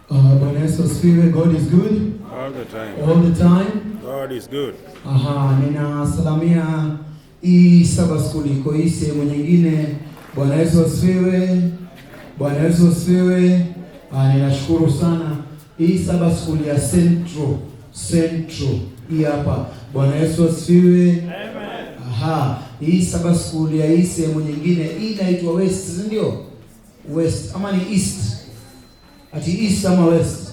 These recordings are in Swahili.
Bwana Yesu asifiwe. God is good. All the time. All the time. God is good. Ninasalamia hii Sabbath School iko hii sehemu nyingine. Bwana Yesu asifiwe. Bwana Yesu asifiwe. Ninashukuru sana hii Sabbath School ya Central hii hapa. Bwana Yesu asifiwe. Amen. Hii Sabbath School ya hii sehemu nyingine hii inaitwa West, ndio? West ama ni East? Ati East ama West?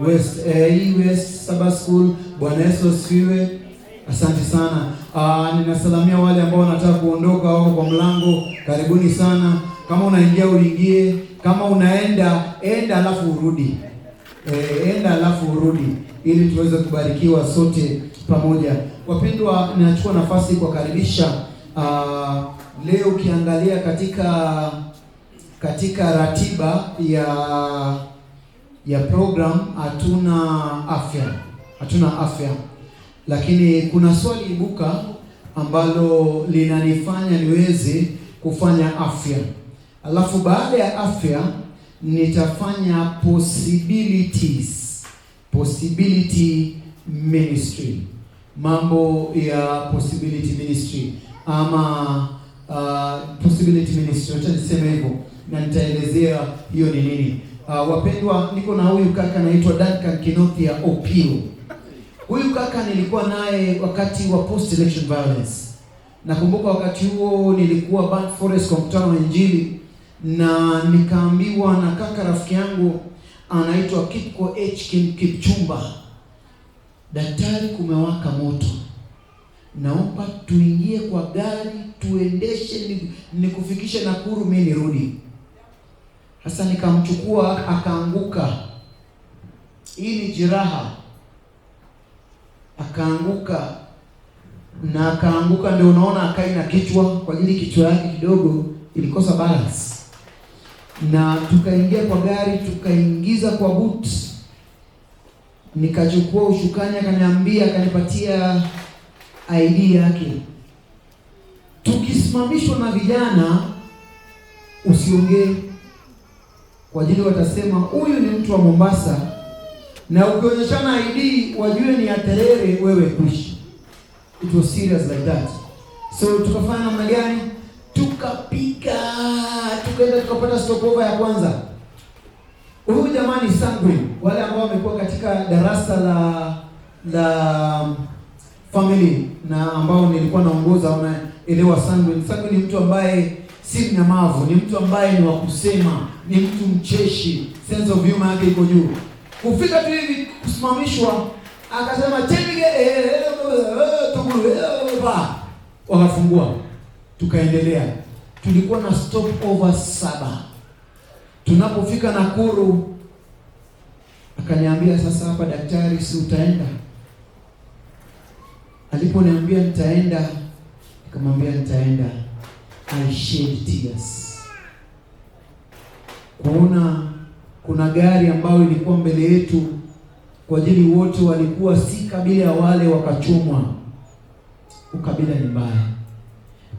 West. Hii West Sabbath School. Bwana Yesu asifiwe. Asante sana. Ninasalamia wale ambao wanataka kuondoka wako kwa mlango. Karibuni sana. Kama unaingia uingie, kama unaenda enda alafu urudi. Enda alafu urudi ili tuweze kubarikiwa sote pamoja. Wapendwa, ninachukua nafasi kuwakaribisha. Leo ukiangalia katika ratiba ya program hatuna afya, lakini kuna swali ibuka ambalo linanifanya niweze kufanya afya. Alafu baada ya afya nitafanya possibility ministry, mambo ya possibility ministry ama possibility ministry, acha niseme hivyo na nitaelezea hiyo ni nini. Wapendwa, niko na huyu kaka anaitwa Duncan Kinothia Opio. Huyu kaka nilikuwa naye wakati wa post election violence. Nakumbuka wakati huo nilikuwa Bank Forest kwa mkutano wa Injili, na nikaambiwa na kaka rafiki yangu anaitwa Kipchumba, daktari, kumewaka moto, naomba tuingie kwa gari tuendeshe nikufikishe Nakuru, mimi nirudi. Sasa nikamchukua akaanguka, hii ni jeraha, akaanguka ndio unaona akai na kichwa, kwa ajili kichwa yake kidogo ilikosa balance, na tukaingia kwa gari tukaingiza kwa boot, nikachukua ushukani, akanipatia ID yake. Tukisimamishwa na vijana, usiongee, kwa ajili watasema huyu ni mtu wa Mombasa, na ukionyeshana ID wajue ni ya Terere, wewe kuishi. It was serious like that. So tukafanya namna gani? Tukaenda tukapata stopover ya kwanza. Huyu jamani sanguine, wale ambao wamekuwa katika darasa la family na ambao nilikuwa naongoza wanaelewa sanguine. Sanguine ni mtu ambaye si mnyamavu, ni mtu ambaye ni wa kusema, ni mtu mcheshi, sense of humor yake iko juu. Kufika tu hivi kusimamishwa, akasema chemige wakafungua, tukaendelea. Tulikuwa na stopover 7. Tunapofika Nakuru, akaniambia sasa hapa daktari, si utaenda? Aliponiambia nitaenda, nikamwambia nitaenda. I shed tears. Kuna gari ambayo ilikuwa mbele yetu, kwa ajili wote walikuwa si kabila wale wakachomwa. Ukabila ni mbaya.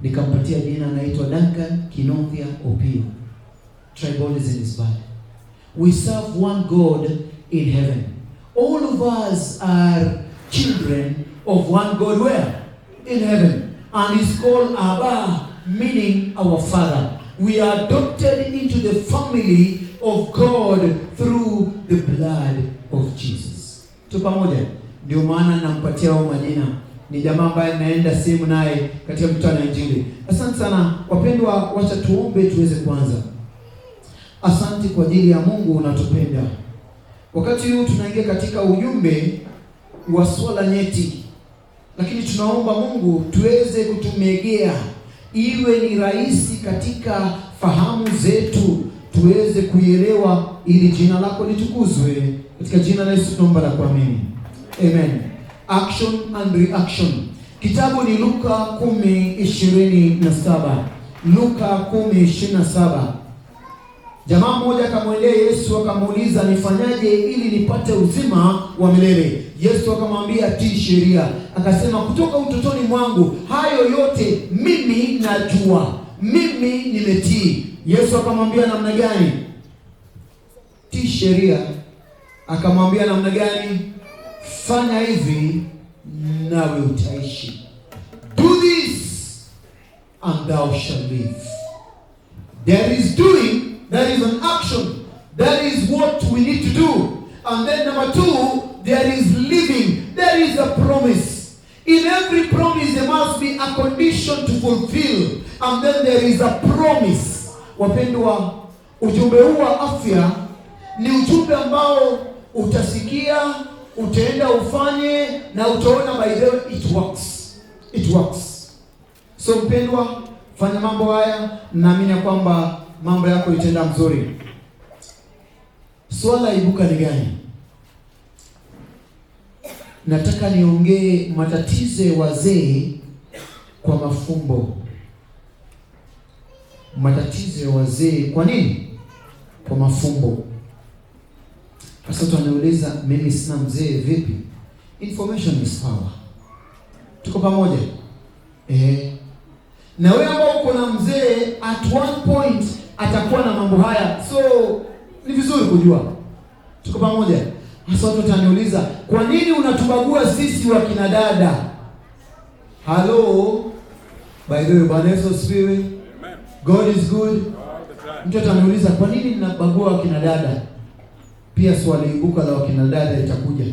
Nikampatia jina, anaitwa Duncan Kinothia Opio. Tribalism is bad. We serve one God in heaven. All of us are children of one God where? In heaven. And it's called Abba, meaning our Father. We are adopted into the family of God through the blood of Jesus. Tu pamoja. Ndio maana nampatia hao majina. Ni jamaa ambaye naenda sehemu naye katika mkutano wa Injili. Asante sana wapendwa, wacha tuombe tuweze kuanza. Asante kwa ajili ya Mungu unatupenda. Wakati huu tunaingia katika ujumbe wa swala nyeti, lakini tunaomba Mungu tuweze kutumegea, iwe ni rahisi katika fahamu zetu, tuweze kuielewa ili jina lako litukuzwe. Katika jina la Yesu tunaomba na kuamini. Amen. Action and reaction. Kitabu ni Luka 10:27. Luka 10:27. Jamaa mmoja akamwendea Yesu akamuuliza, nifanyaje ili nipate uzima wa milele? Yesu akamwambia, tii sheria. Akasema, kutoka utotoni mwangu hayo yote mimi najua, mimi nimetii. Yesu akamwambia, namna gani? Tii sheria Akamwambia namna gani? Fanya hivi nawe utaishi. Do this and thou shalt live. There is doing, there is an action. That is what we need to do. And then number 2, there is living. There is a promise. In every promise there must be a condition to fulfill. And then there is a promise. Wapendwa, ujumbe huu wa afya ni ujumbe ambao utasikia, utaenda ufanye, na utaona by the way it works. It works. So mpendwa, fanya mambo haya, naamini kwamba mambo yako itaenda mzuri. Swala ibuka ni gani? Nataka niongee matatizo ya wazee kwa mafumbo. Matatizo ya wazee kwa nini? Kwa mafumbo. Sasa tunauliza, mimi sina mzee vipi? Information is power. Tuko pamoja? Na wewe ambao uko na mzee at one point atakuwa na mambo haya. So ni vizuri kujua. Tuko pamoja? Sasa watu wataniuliza, kwa nini unatubagua sisi wa kina dada? Hello. By the way, Bwana Yesu asifiwe. Amen. God is good. Mtu ataniuliza, kwa nini mnabagua wa kina dada? Pia swali ibuka la wa kina dada itakuja.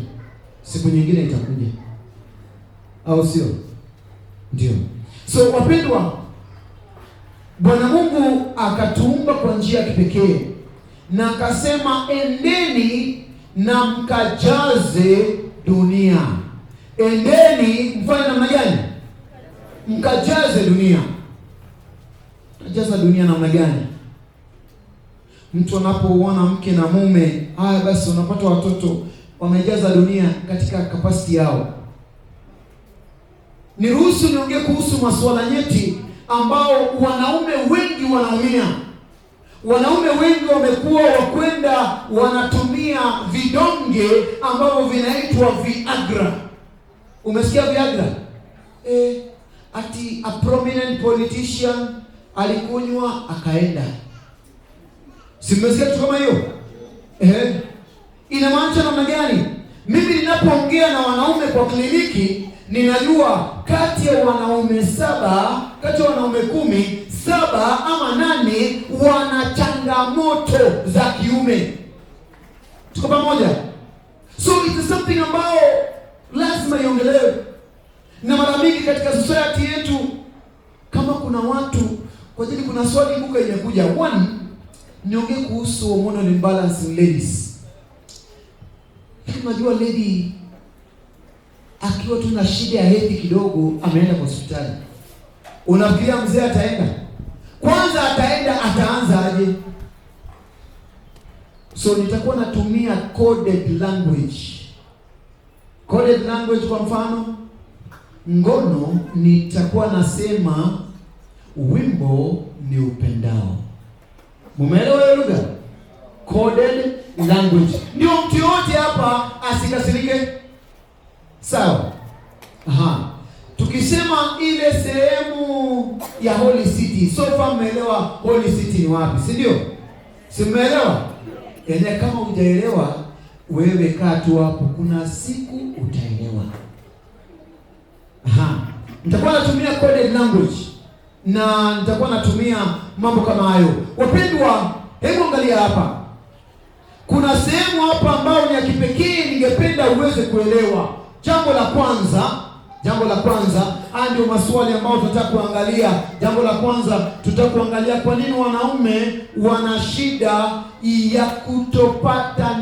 Siku nyingine itakuja. Au sio? Ndio. So wapendwa, Bwana Mungu akatuumba kwa njia ya kipekee. Na akasema endeni na mkajaze dunia. Endeni mfanye namna gani? Mkajaze dunia. Mkajaza dunia namna gani? Mtu anapoona mke na mume, haya basi unapata watoto wamejaza dunia katika capacity yao. Niruhusu niongee kuhusu masuala nyeti ambao wanaume wengi wanaumia. Wanaume wengi wamekuwa wakwenda wanatumia vidonge ambavyo vinaitwa Viagra. Umesikia Viagra? Ati a prominent politician alikunywa akaenda. Si mmesikia kitu kama hiyo? Inamaanisha namna gani? Mimi ninapoongea na wanaume kwa kliniki, ninajua kati ya wanaume 7, kati ya wanaume 10, 7 ama 8 wana changamoto za kiume. Tuko pamoja? So it's something ambao lazima iongelewe. Na mara mingi katika society yetu, kama kuna watu, kwa ajili kuna swali buka imekuja. 1, niongee kuhusu hormonal imbalance in ladies. Unajua lady akiwa tu na shida ya hedhi kidogo ameenda kwa hospitali. Unafikiria mzee ataenda? Kwanza ataanza aje? So nitakuwa natumia coded language. Coded language kwa mfano, ngono nitakuwa nasema wimbo ni upendao. Mumeelewa hiyo lugha? Coded language. Ndio mtu yote hapa asikasirike. Sawa? Tukisema ile sehemu ya Holy City, so far mmeelewa Holy City ni wapi, si ndio? Si mmeelewa? Kama hujaelewa, wewe kaa tu hapo, kuna siku utaelewa. Nitakuwa natumia coded language na nitakuwa natumia mambo kama hayo. Wapendwa, hebu angalia hapa. Kuna sehemu hapa ambayo ni ya kipekee, ningependa uweze kuelewa. Jambo la kwanza, ndio maswali ambayo tutataka kuangalia. Jambo la kwanza, tutakuangalia kwa nini wanaume wana shida ya kutopata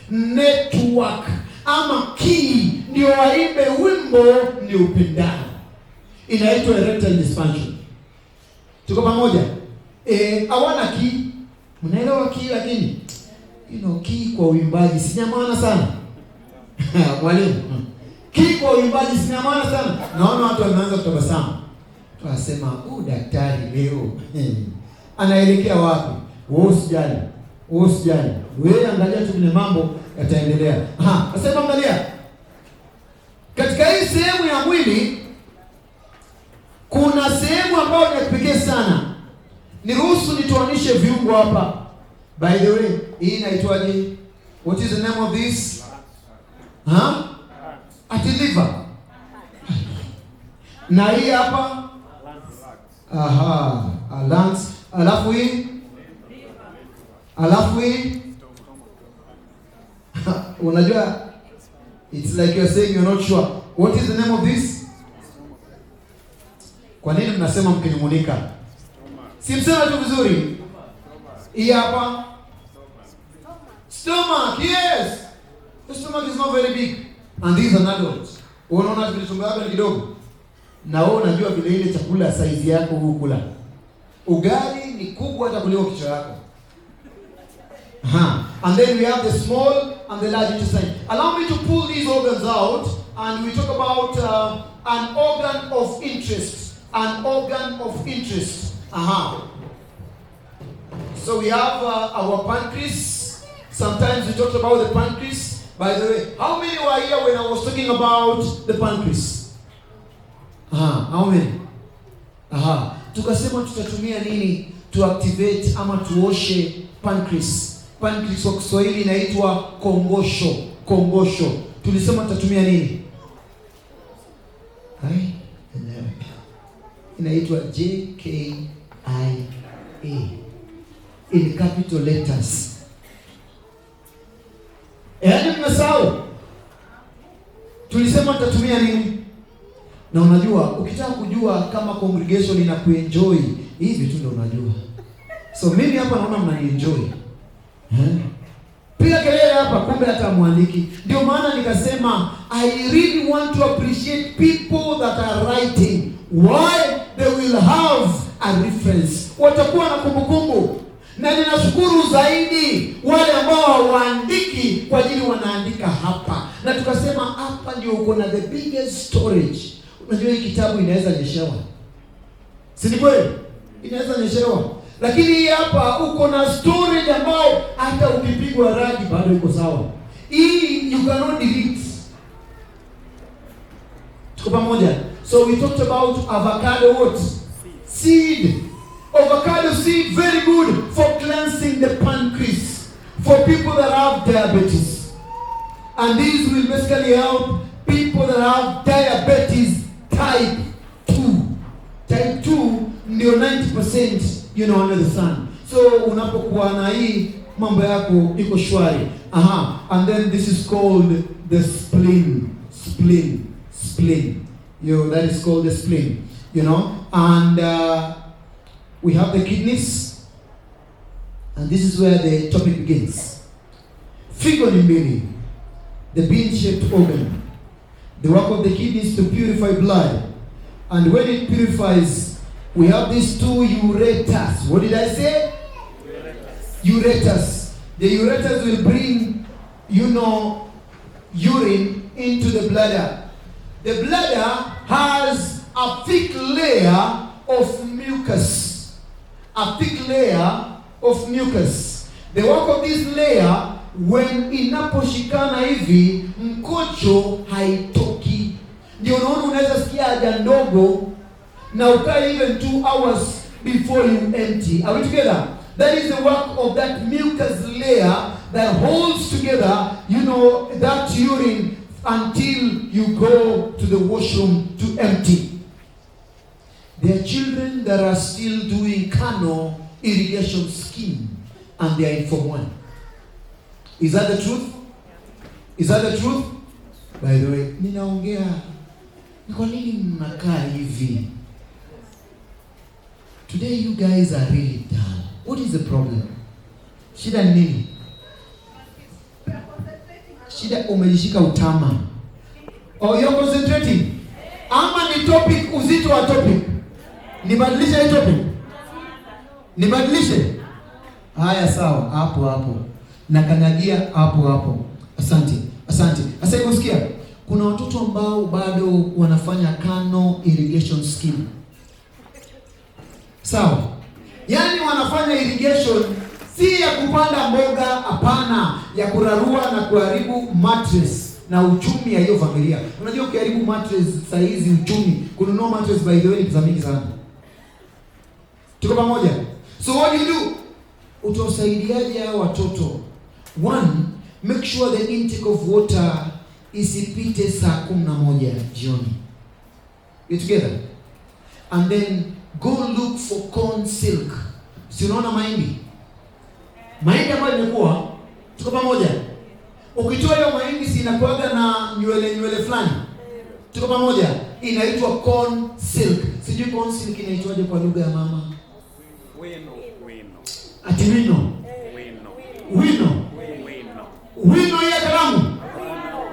network ama key ndio waimbe wimbo ni upendao. Inaitwa erectile dysfunction. Tuko pamoja? Hawana key. Mnaelewa key, lakini key kwa uimbaji si maana sana. Mwalimu, key kwa uimbaji si maana sana. Naona watu wanaanza kutabasamu. Tunasema, daktari leo anaelekea wapi? Wewe usijali. Wewe angalia tu vile mambo yataendelea. Sasa angalia. Katika hii sehemu ya mwili kuna sehemu ambayo ni kipekee sana. Niruhusu nitoanishe viungo hapa. By the way, hii inaitwaje? What is the name of this? Ati liver. Na hii hapa? Lungs. Alafu hii? Unajua, it's like you're saying you're not sure. What is the name of this? Kwa nini mnasema mkinumunika? Si msema tu vizuri. Hii hapa? Stomach, yes. The stomach is not very big. And these are adults. Unaona vile tumbo yako ni kidogo. Na wewe unajua vile ile chakula size yako hukula. Ugali ni kubwa hata kuliko kichwa yako. And then we have the small and the large intestine. Allow me to pull these organs out and we talk about an organ of interest. An organ of interest. So we have our pancreas. Sometimes we talked about the pancreas. By the way, how many were here when I was talking about the pancreas? How many? Tukasema tutatumia nini to activate ama tuoshe pancreas. Pancreas kwa Kiswahili inaitwa kongosho. Tulisema tutatumia nini? Inaitwa JKIA in capital letters. Yaani mmesahau? Tulisema tutatumia nini? Na unajua, ukitaka kujua kama congregation ina kuenjoy, hivi tu ndio unajua. So mimi hapa naona mnanienjoy. Piga kelele hapa, kumbe hata muandiki. Ndio maana nikasema I really want to appreciate people that are writing. Why? They will have a reference. Watakuwa na kumbukumbu. Na ninashukuru zaidi wale ambao hawaandiki kwa ajili wanaandika hapa. Na tukasema hapa ndio uko na the biggest storage. Unajua hii kitabu inaweza nyeshewa. Si ni kweli? Inaweza nyeshewa. Lakini hii hapa uko na storage ambao hata ukipigwa radi bado iko sawa. Hii you cannot delete. Tuko pamoja. So we talked about avocado what? Seed. Avocado seed, very good for cleansing the pancreas. For people that have diabetes. And these will basically help people that have diabetes type 2. Type 2 ndio 90% under the sun. So unapokuwa na hii mambo yako iko shwari. And then this is called the spleen. That is called the spleen. And we have the kidneys. And this is where the topic begins. Figo ni mbili. The bean-shaped organ. The work of the kidneys to purify blood. And when it purifies, we have these two ureters. What did I say? Ureters. The ureters will bring, urine into the bladder. The bladder has a thick layer of mucus. A thick layer of mucus. The work of this layer, when inaposhikana hivi, mkojo haitoki. Ndio unaona unaweza sikia haja ndogo na ukae even 2 hours before you empty. Are we together? That is the work of that mucus layer that holds together, that urine until you go to the washroom to empty. There are children that are still doing canal irrigation scheme and they are in Form 1. Is that the truth? Is that the truth? By the way, ninaongea ni kwa nini mnakaa hivi? Today you guys are really dull. What is the problem? Shida ni nini? Shida umejishika utama. Oh, you're concentrating. Ama ni topic, uzito wa topic. Nibadilishe hii topic. Nibadilishe. Haya sawa, hapo. Nakanyagia hapo. Asante. Sasa hivi usikia, kuna watoto ambao bado wanafanya canal irrigation scheme. Sawa. Yaani wanafanya irrigation si ya kupanda mboga, hapana, ya kurarua na kuharibu mattress na uchumi ya hiyo familia. Unajua ukiharibu mattress saa hizi uchumi, kununua mattress by the way ni pesa mingi sana. Tuko pamoja? So what do you do? Utawasaidiaje hao watoto? One, make sure the intake of water isipite saa 11 jioni. You together? And then go look for corn silk. Si unaona mahindi? Mahindi ambayo imekuwa, tuko pamoja? Ukitoa hiyo mahindi si inakuaga na nywele fulani. Tuko pamoja? Inaitwa corn silk. Sijui corn silk inaitwaje kwa lugha ya mama? Wino. Ati wino. Wino ya kalamu.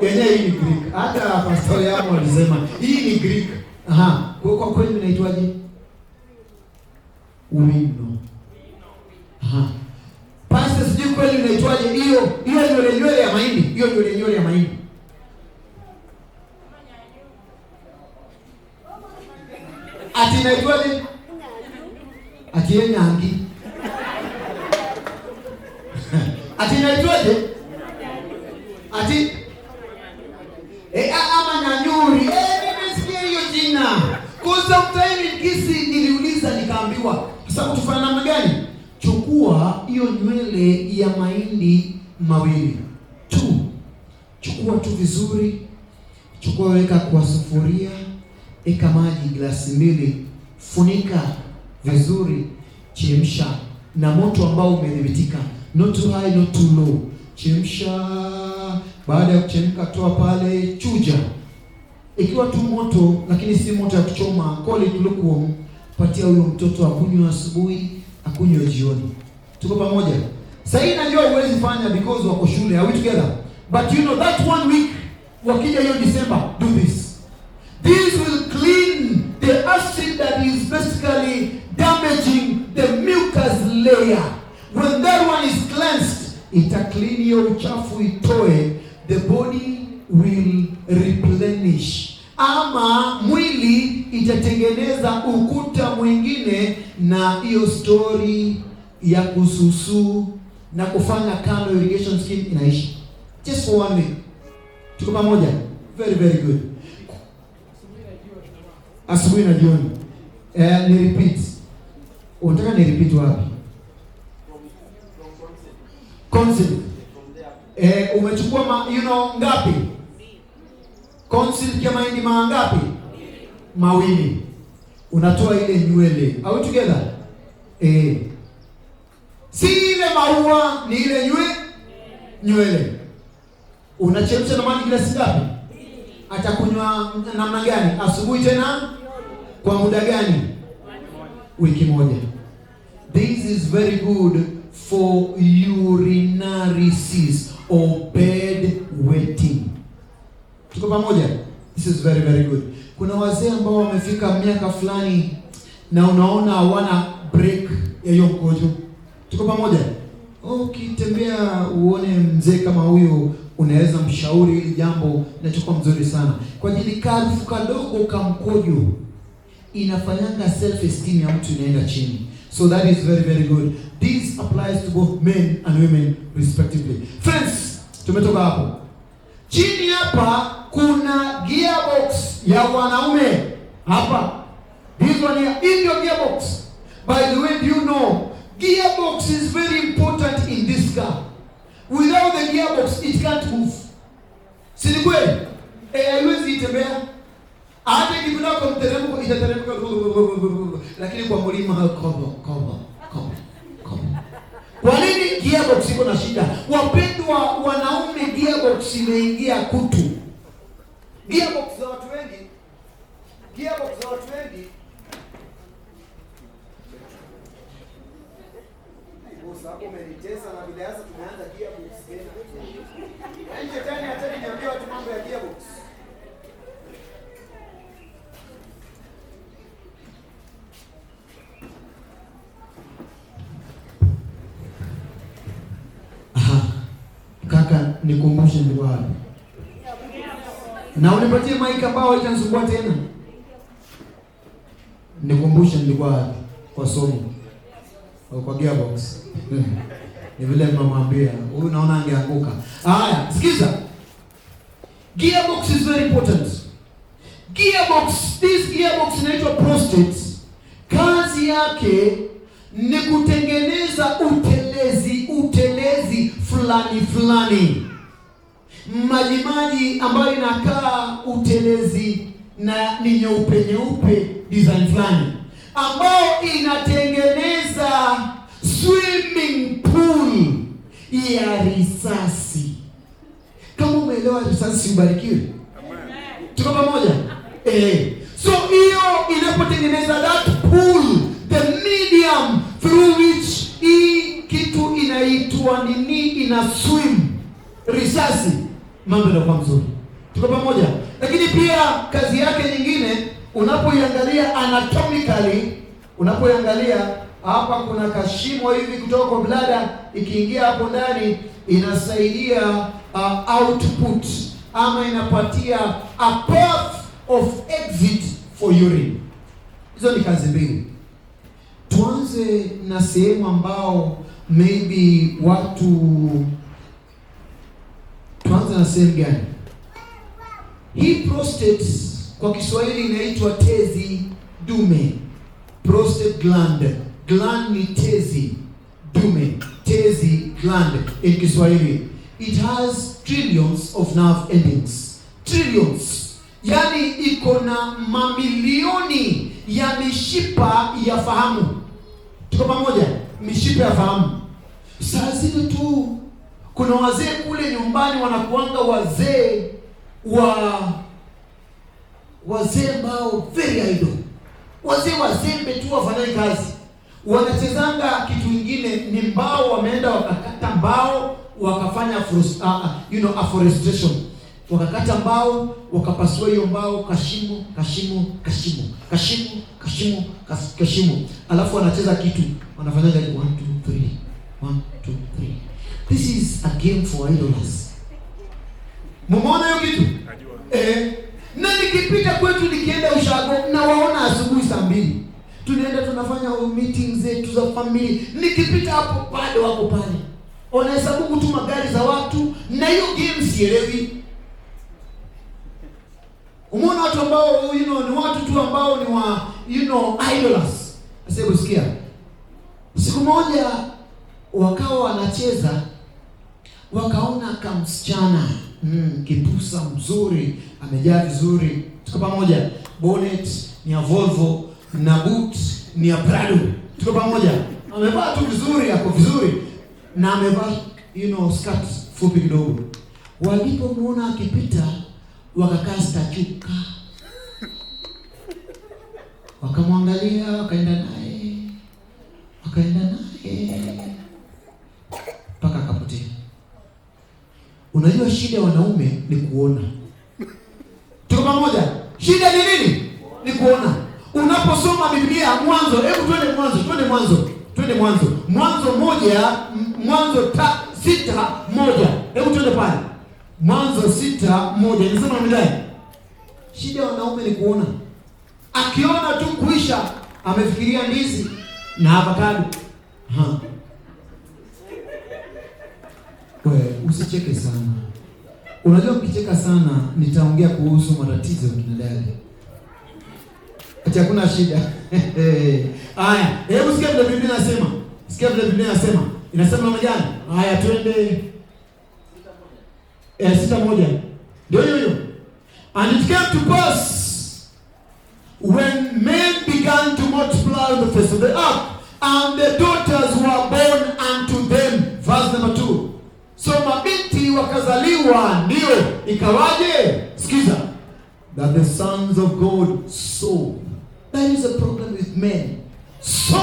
Yenyewe hii ni Greek. Hata pastor yao alisema hii ni Greek. Aha, kwa kweli inaitwaje? Wino. Aha. Pastor, sijui kweli inaitwaje hiyo nywele ya mahindi. Hiyo nywele ya mahindi. Ati inaitwaje? Ati nyangi. Ati inaitwaje? Ati ama nyanyuri. Nimesikia hiyo jina. Kwa sometimes kisi niliuliza nikaambiwa, sasa tufanye namna gani? Chukua hiyo nywele ya mahindi mawili. Chukua tu vizuri. Chukua, weka kwa sufuria. Eka maji glasi 2. Funika vizuri. Chemsha na moto ambao umedhibitika. Not too high, not too low. Chemsha. Baada ya kuchemka, toa pale, chuja. Ikiwa tu moto lakini si moto ya kuchoma, call it lukewarm. Patia huyo mtoto akunywe asubuhi, akunywe jioni. Tuko pamoja? Sasa hii najua huwezi fanya because wako shule. Are we together? But you know that one week wakija hiyo December, do this. This will clean the acid that is basically damaging the mucus layer. When that one is cleansed, ita clean hiyo uchafu itoe, the body will replenish. Ama mwili itatengeneza ukuta mwingine, na hiyo story ya kususu na kufanya canal irrigation scheme inaisha. Just for 1 week. Tuko pamoja? Very very good. Asubuhi na jioni. Ni repeat. Unataka ni repeat wapi? Concept. Umechukua ngapi? Concept ya mahindi mangapi? Mawili. Unatoa ile nywele. Are we together? Si ile maua, ni ile nywele. Unachemsha na maji glasi ngapi? Atakunywa namna gani? Asubuhi tena? Kwa muda gani? Wiki moja. This is very good for urinary cysts or bed wetting. Tuko pamoja? This is very very good. Kuna wazee ambao wamefika miaka fulani na unaona hawana break ya hiyo mkojo. Tuko pamoja? Ukitembea uone mzee kama huyo, unaweza mshauri hili jambo linachukua mzuri sana. Kwa ajili karufu kadogo kamkojo inafanyanga self esteem ya mtu inaenda chini. So that is very very good. This applies to both men and women respectively. Friends, tumetoka hapo. Chini hapa kuna gearbox ya wanaume. Hapa. This one here, in your gearbox. By the way, do you know, gearbox is very important in this car. Without the gearbox, it can't move. Si ni kweli? Haiwezi itembea. Hata ikipita kwa mteremko itateremka, lakini kwa mlima kobo. Kwa nini gearbox iko na shida? Wapendwa wanaume, gearbox imeingia kutu. Gearbox za watu wengi. Sababu umenitesa na bila yasa tumeanza gearbox tena. Yaani shetani hataki niambie watu mambo ya gearbox. Kaka, nikumbushe ndio wapi. Na unipatie mic ambao itanisumbua tena. Nikumbushe ndio wapi kwa somo. Kwa gearbox. Ni vile mmamwambia, huyu naona angeanguka. Haya, sikiza. Gearbox is very important. This gearbox inaitwa prostate. Kazi yake ni kutengeneza utelezi fulani. majimaji ambayo inakaa utelezi na ni nyeupe design fulani, ambao inatengeneza swimming pool ya risasi. Kama umeelewa risasi, ubarikiwe. Tuko pamoja? So hiyo inapotengeneza that pool, the medium through which hii kitu inaitwa nini, ina swim risasi, mambo yanakuwa mzuri. Tuko pamoja? Lakini pia kazi yake nyingine, unapoiangalia anatomically, unapoiangalia hapa kuna kashimo hivi kutoka kwa blada, ikiingia hapo ndani inasaidia output, ama inapatia a path of exit for urine. Hizo ni kazi mbili. Tuanze na sehemu ambao maybe tuanze na sehemu gani? Hii prostate kwa Kiswahili inaitwa tezi dume. Prostate gland. Gland ni tezi dume. Tezi gland in Kiswahili. It has trillions of nerve endings. Trillions. Yani iko na mamilioni ya mishipa ya fahamu. Tuko pamoja? Mishipa ya fahamu. Saa zile tu kuna wazee kule nyumbani wanakuanga wazee ambao very idle. Wazembe tu wafanya kazi. Wanachezanga kitu kingine ni mbao, wameenda wakakata mbao wakafanya afforestation. Wakakata mbao, wakapasua hiyo mbao, kashimo. Alafu wanacheza kitu, wanafanya 1 2 3 1 2 3. This is a game for idlers. Mumeona hiyo kitu? Na nikipita kwetu nikienda ushago na waona asubuhi saa 2. Tunaenda tunafanya meetings zetu za family. Nikipita hapo bado wako pale. Wanahesabu tu magari za watu na hiyo game sielewi. Umeona watu ambao ni watu tu ambao ni wa idlers. Sasa usikia. Siku moja wakawa wanacheza, wakaona kamsichana kipusa mzuri, amejaa vizuri. Tuko pamoja? Bonnet ni ya Volvo na boot ni ya Prado. Tuko pamoja? Amevaa tu vizuri, yako vizuri, na amevaa skirt fupi kidogo. Walipomuona akipita, wakakaa stachuka, wakamwangalia, wakaenda naye mpaka akapotea. Unajua shida ya wanaume ni kuona. Tuko pamoja? Shida ni nini? Ni kuona. Unaposoma Biblia Mwanzo, hebu twende Mwanzo. Mwanzo 6:1. Hebu twende pale. Mwanzo 6:1. Inasema mdai. Shida ya wanaume ni kuona. Akiona tu kuisha, amefikiria ndizi na avocado. Usicheke sana. Unajua ukicheka sana nitaongea kuhusu matatizo ya kinadada. Acha kuna shida. Haya, hebu sikia vile Biblia inasema. Inasema namna gani? Haya, twende 6:1. Ndio hiyo. And it came to pass when men began to multiply on the face of the earth, and the daughters were born unto them. Verse number 2. So mabinti wakazaliwa, ndio ikawaje? Sikiza. That the sons of God saw. There is a problem with men. So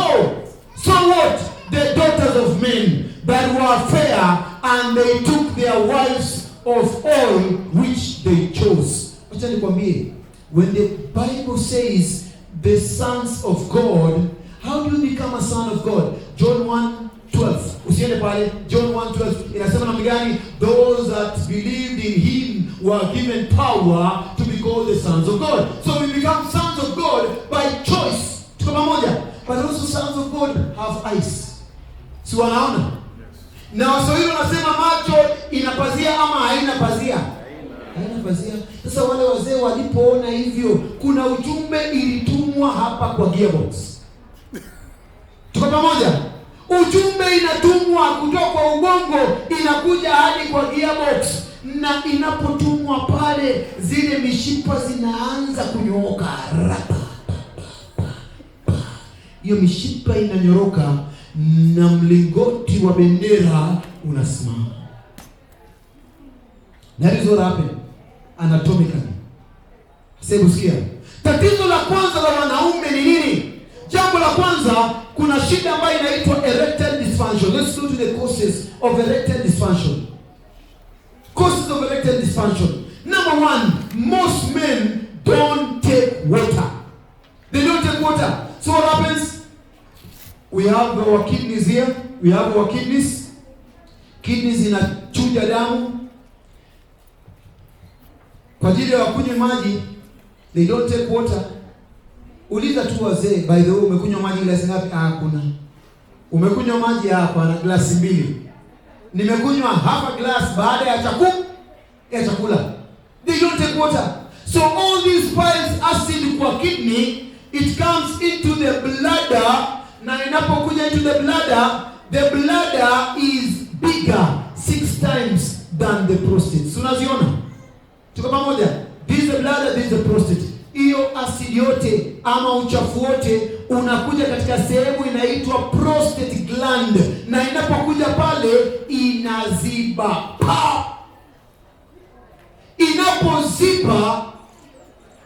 what? The daughters of men that were fair, and they took their wives of all which they chose. Acha nikwambie, when the Bible says the sons of God, how do you become a son of God? John 1:12. Usiende pale. John 1:12 inasema namna gani? Those that believed in him were given power to be called the sons of God. So we become sons of God by choice. Tuko pamoja? But also sons of God have eyes. Si wanaona? Na Waswahili wanasema macho ina pazia ama haina pazia? Haina pazia. Sasa wale wazee walipoona hivyo, kuna ujumbe ilitumwa hapa kwa gearbox. Tuko pamoja? Ujumbe inatumwa kutoka kwa ubongo inakuja hadi kwa gearbox. na inapotumwa pale, zile mishipa zinaanza kunyooka. Hiyo mishipa inanyoroka na mlingoti wa bendera unasimama. That is what happened anatomically. Sasa sikia. Tatizo la kwanza la wanaume ni nini? Jambo la kwanza, kuna shida ambayo inaitwa erectile dysfunction. Let's go to the causes of erectile dysfunction. Causes of erectile dysfunction. Number one, most men don't take water. They don't take water. So what happens? We have our kidneys here. We have our kidneys. Kidneys inachuja damu kwa ajili ya kunywa maji. They don't take water. Uliza tu wazee, by the way, umekunywa maji glasi ngapi? Kuna. Umekunywa maji hapa na glasi 2. Nimekunywa half a glass baada ya chakula. They don't take water. So all these piles acid kwa kidney, it comes into the bladder, na inapokuja into the bladder is bigger 6 times than the prostate. So unaziona? Tuko pamoja? This is the bladder, this is the prostate. Hiyo asidi yote ama uchafu wote unakuja katika sehemu inaitwa prostate gland, na inapokuja pale inaziba. Inapoziba,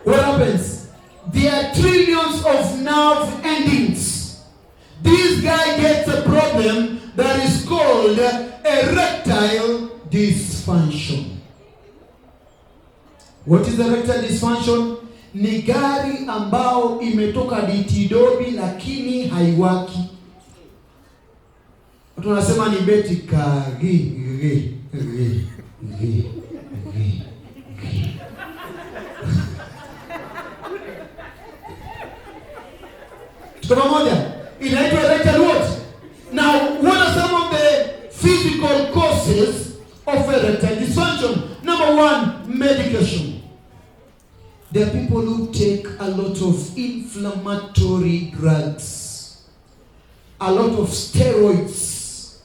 what happens? There are trillions of nerve endings. This guy gets a problem that is called erectile dysfunction. What is erectile dysfunction? Ni gari ambao imetoka ditidobi lakini haiwaki. Watu wanasema ni beti kagi. Tuko pamoja? Inaitwa erectile what? Now, what are some of the physical causes of erectile dysfunction? Number one, medication. There are people who take a lot of inflammatory drugs, a lot of steroids.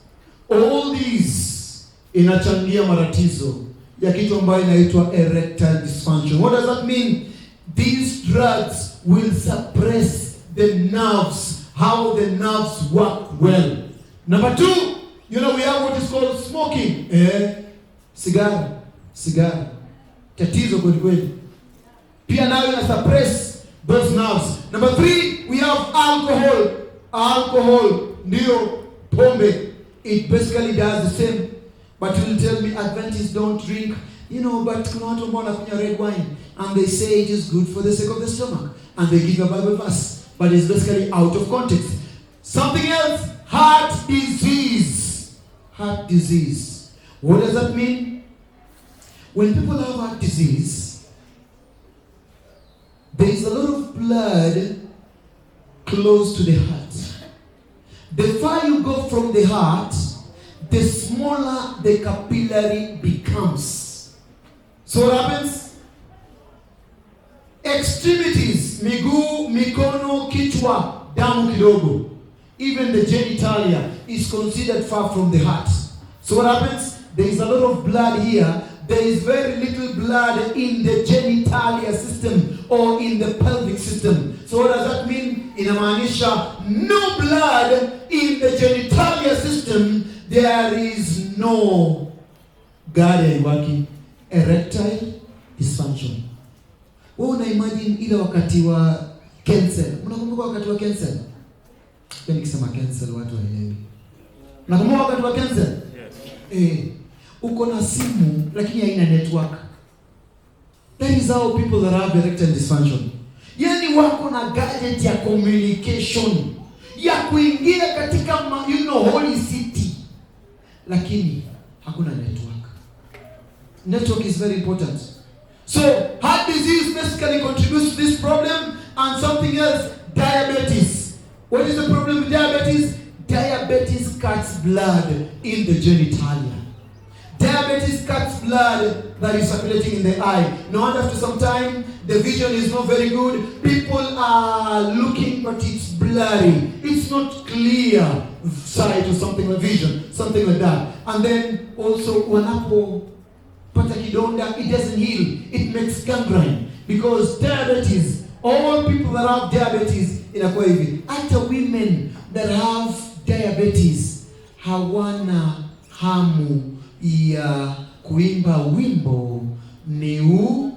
All these inachangia matatizo ya kitu ambayo inaitwa erectile dysfunction. What does that mean? These drugs will suppress the nerves, how the nerves work well. Number two, we have what is called smoking. Cigar. Tatizo kweli. Pia nayo ina suppress those nerves. Number 3, we have alcohol. Alcohol ndio pombe. It basically does the same. But you will tell me Adventists don't drink. But kuna watu ambao wanakunywa red wine and they say it is good for the sake of the stomach, and they give a Bible verse, but it's basically out of context. Something else, heart disease. Heart disease. What does that mean? When people have heart disease, there is a lot of blood close to the heart. The farther you go from the heart, the smaller the capillary becomes. So what happens? Extremities, miguu, mikono, kichwa, damu kidogo. Even the genitalia is considered far from the heart. So what happens? There is a lot of blood here. There is very little blood in the genitalia system or in the pelvic system. So what does that mean? Inamaanisha no blood in the genitalia system, there is no gari working. Erectile dysfunction. Wewe una imagine ile wakati wa cancer. Unakumbuka wakati wa cancer? Yaani nikisema cancer watu waelewi. Unakumbuka wakati wa cancer? Yes. Uko na simu lakini haina network. That is how people that have erectile dysfunction. Yaani wako na gadget ya communication ya kuingia katika holy city, lakini hakuna network. Network is very important. So heart disease basically contributes to this problem, and something else, diabetes. What is the problem with diabetes? Diabetes cuts blood in the genitalia. Diabetes cuts blood that is circulating in the eye. No, and after some time, the vision is not very good. People are looking, but it's blurry. It's not clear sight or something like vision, something like that. And then also, wanapopata ukipata kidonda, it doesn't heal, it makes gangrene. Because diabetes, all people that have diabetes, inakuwa hivi. Hata women that have diabetes hawana hamu ya kuimba wimbo ni upendao.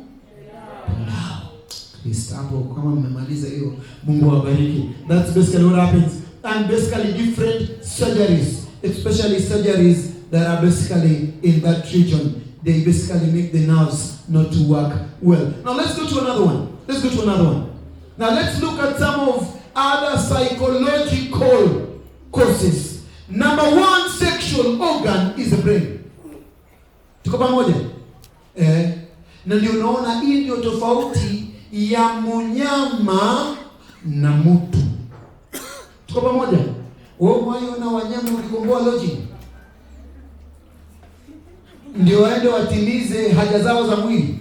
Hapo kama mmemaliza hiyo, Mungu awabariki. That's basically what happens. And basically different surgeries, especially surgeries that are basically in that region, they basically make the nerves not to work well. Now let's go to another one. Now let's look at some of other psychological causes. Number one sexual organ is the brain. Tuko pamoja? Na ndio unaona hii ndio tofauti ya mnyama na mtu. Tuko pamoja? Wewe mwaona wanyama ukikomboa logic, ndio waende watimize haja zao za mwili.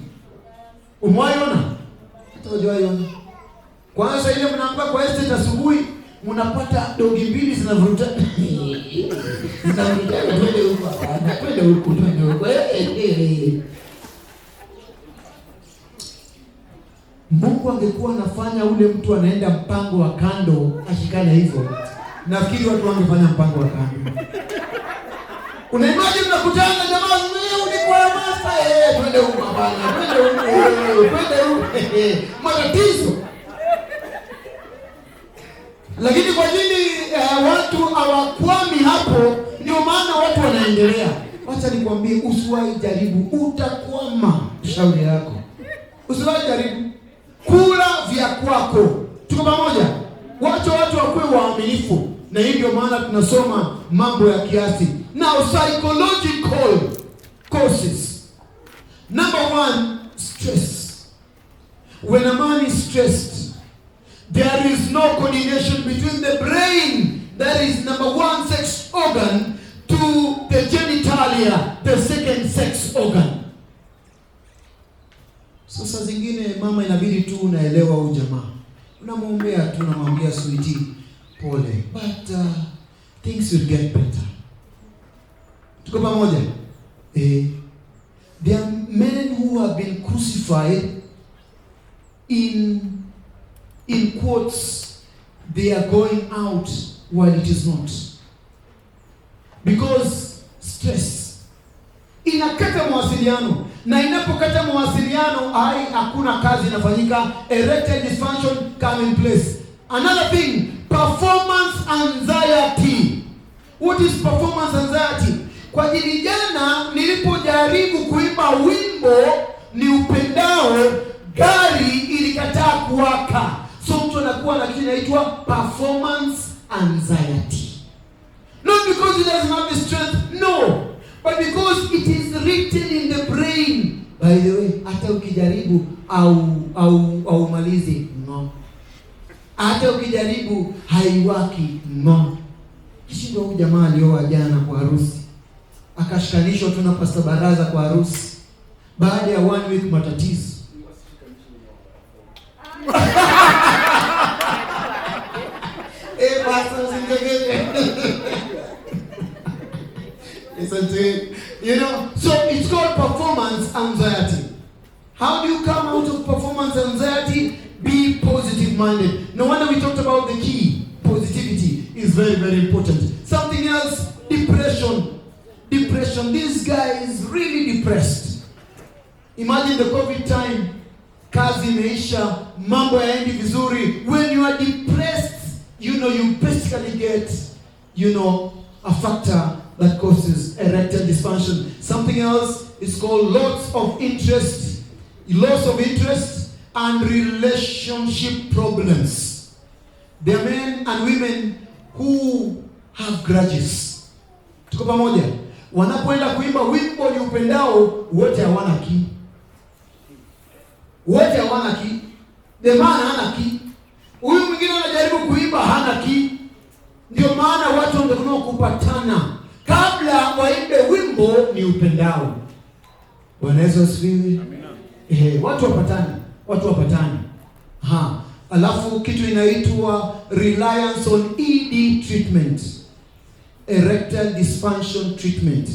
Umwaiona? Hata wajaiona. Kwanza ile mnaamka kwa estate asubuhi, mnapata dogi mbili zinavuruta. Zinavuruta twende huko. Mungu angekuwa anafanya ule mtu anaenda mpango wa kando ashikana hivyo, nafikiri watu wangefanya mpango wa kando. Unaimagine mnakutana jamaa, ulikuwa masa twende huko bana, twende huko. Matatizo. Lakini kwa nini watu hawakwami hapo? Ndio maana watu wanaendelea. Wacha nikwambie, usiwahi jaribu, utakwama. Shauri yako, usiwahi jaribu. Kula vya kwako. Tuko pamoja? Wacha watu wakuwe waaminifu. Na hii ndio maana tunasoma mambo ya kiasi. Now, psychological causes. Number one, stress. When a man is stressed, there is no coordination between the brain, that is number one sex organ, to the genitalia, the second sex organ. Sasa zingine mama inabidi tu unaelewa huyu jamaa. Unamwombea tu, unamwambia sweetie, pole, but things will get better. Tuko pamoja? There are men who have been crucified in quotes, they are going out while it is not. Because stress inakata mawasiliano, na inapokata mawasiliano hakuna kazi inafanyika. Erectile dysfunction come in place. Another thing, performance anxiety. What is performance anxiety? Kwa ajili jana nilipojaribu kuimba wimbo ni upendao, gari ilikataa kuwaka. So mtu anakuwa na kitu inaitwa performance anxiety. Not because he doesn't have the strength, no, but because it is written in the brain. By the way, hata ukijaribu au malizi, no. Hata ukijaribu haiwaki, no. Kishindo huyu jamaa alioa jana kwa harusi, akashikanishwa tu na Pastor Baraza kwa harusi. Baada ya 1 week matatizo. You know, so it's called performance anxiety. How do you come out of performance anxiety? Be positive minded. No wonder we talked about the key. Positivity is very, very important. Something else, depression. Depression. This guy is really depressed. Imagine the COVID time. Kazi imeisha, mambo yaendi vizuri. When you are depressed, you basically get, a factor that causes erectile dysfunction. Something else is called loss of interest and relationship problems. There are men and women who have grudges. Tuko pamoja? Wanapoenda kuimba wimbo ni upendao, wote hawana ki. Wote hawana ki. The man hana ki. Huyu mwingine anajaribu kuimba hana ki. Ndio maana watu wangekuwa kupatana kabla waimbe wimbo ni upendao. Bwana Yesu asifiwe. Watu wapatane. Alafu kitu inaitwa reliance on ED treatment. Erectile dysfunction treatment.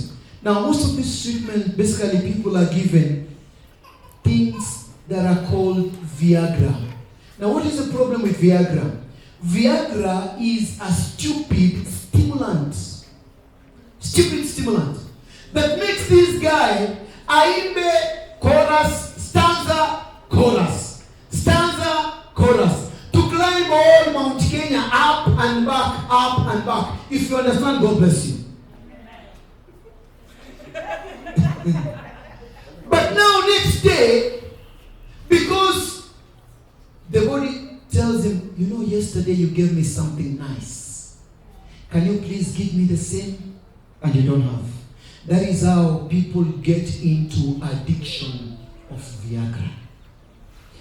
Now, most of these treatments, basically, people are given things that are called Viagra. Now, what is the problem with Viagra? Viagra is a stupid stimulant. Stupid stimulant. That makes this guy aimbe chorus, stanza, chorus. Stanza, chorus. To climb all Mount Kenya up and back, up and back. If you understand, God bless you. But now next day, because the body tells him, you know, yesterday you gave me something nice. Can you please give me the same? And you don't have. That is how people get into addiction of Viagra.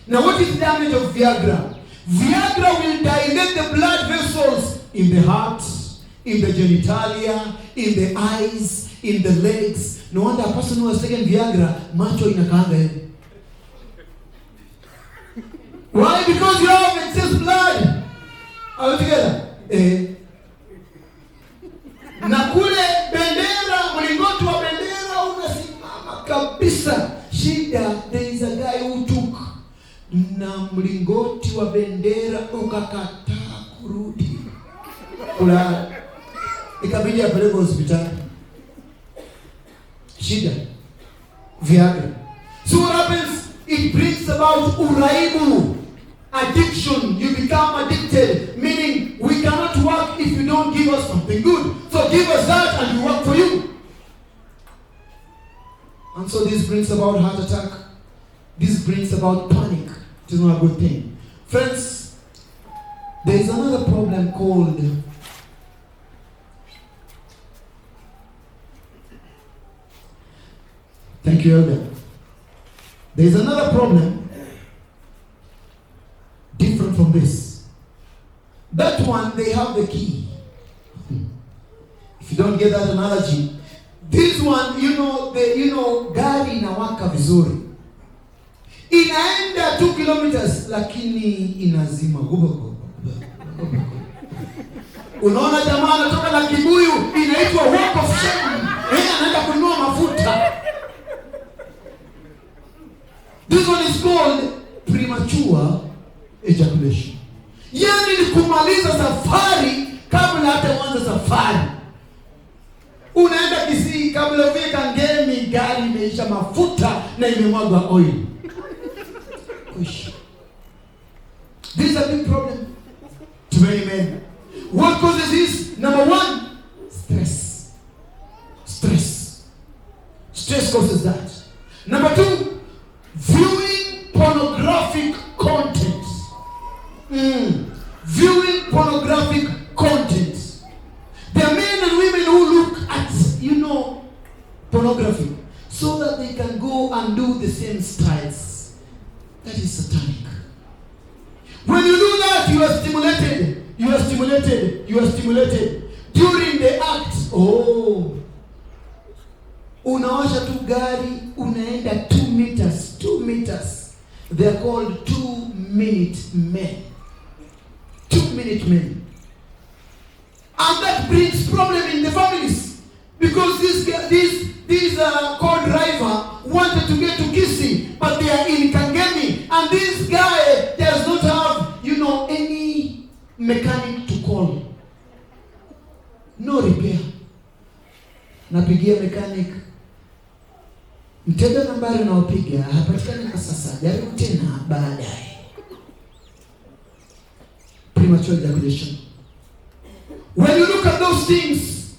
Now, what is the damage of Viagra? Viagra will dilate the blood vessels in the heart, in the genitalia, in the eyes, in the legs. No wonder a person who has taken Viagra, macho inakaanga hivi. Why? Because you have excess blood. Are we together? Na kule bendera, mlingoti wa bendera unasimama kabisa. Shida, there is a guy who took na mlingoti wa bendera ukakataa kurudi. Kula ikabidi apeleke hospitali. Shida, Viagra. So what happens? It brings about uraibu, addiction. You become addicted, meaning we cannot work if you don't give us something good. So give us that and we work for you. And so this brings about heart attack. This brings about panic. It is not a good thing. Friends, there is another problem called thank you, Elder. There is another problem different from this. That one, they have the key. If you don't get that analogy, this one, gari inawaka vizuri. Inaenda 2 kilometers, lakini inazima. Unaona jamaa anatoka na kibuyu, inaitwa walk of shame. Anaenda kununua mafuta. This one is called premature ejaculation. Yani ni kumaliza safari kabla hata uanze safari. Unaenda Kisii kabla ufike Kangemi, gari imeisha mafuta na imemwagwa oil. This is a big problem to many men. What causes this? Number 1, stress. Stress causes that. Number 2, viewing pornographic content. Viewing pornographic content. There are men and women who look at, pornography so that they can go and do the same styles. That is satanic. When you do that, you are stimulated. During the act. Unawasha tu gari, unaenda 2 meters. They are called 2-minute men. 2-minute men. And that brings problem in the families. Because this co-driver wanted to get to Kisii, but they are in Kangemi. And this guy does not have, any mechanic to call. No repair. Napigia mechanic. Mteja nambari unaopiga hapatikani kwa sasa. Jaribu tena baadaye. Premature ejaculation. When you look at those things,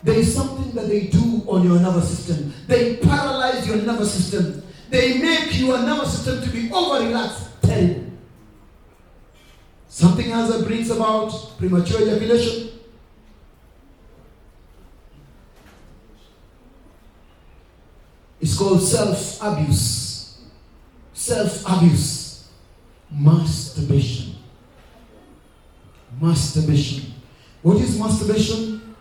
there is something that they do on your nervous system. They paralyze your nervous system. They make your nervous system to be over-relaxed. Terrible. Something else that brings about premature ejaculation. It's called self-abuse. Self-abuse. Masturbation. What is masturbation?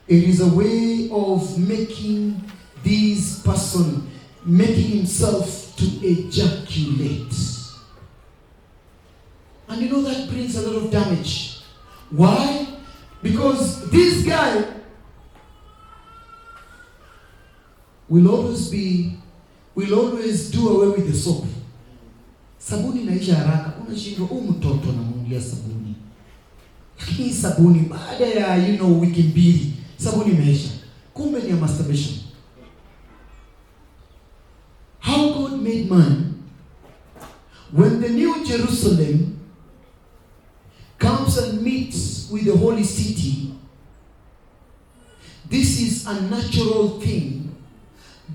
It is a way of making this person, making himself to ejaculate. And that brings a lot of damage. Why? Because this guy, will always do away with the soap. Sabuni inaisha haraka. Unashindwa mtoto namuungia sabuni. Lakini sabuni baada ya wiki mbili sabuni imeisha. Kumbe ni masturbation. How God made man, when the New Jerusalem comes and meets with the holy city, this is a natural thing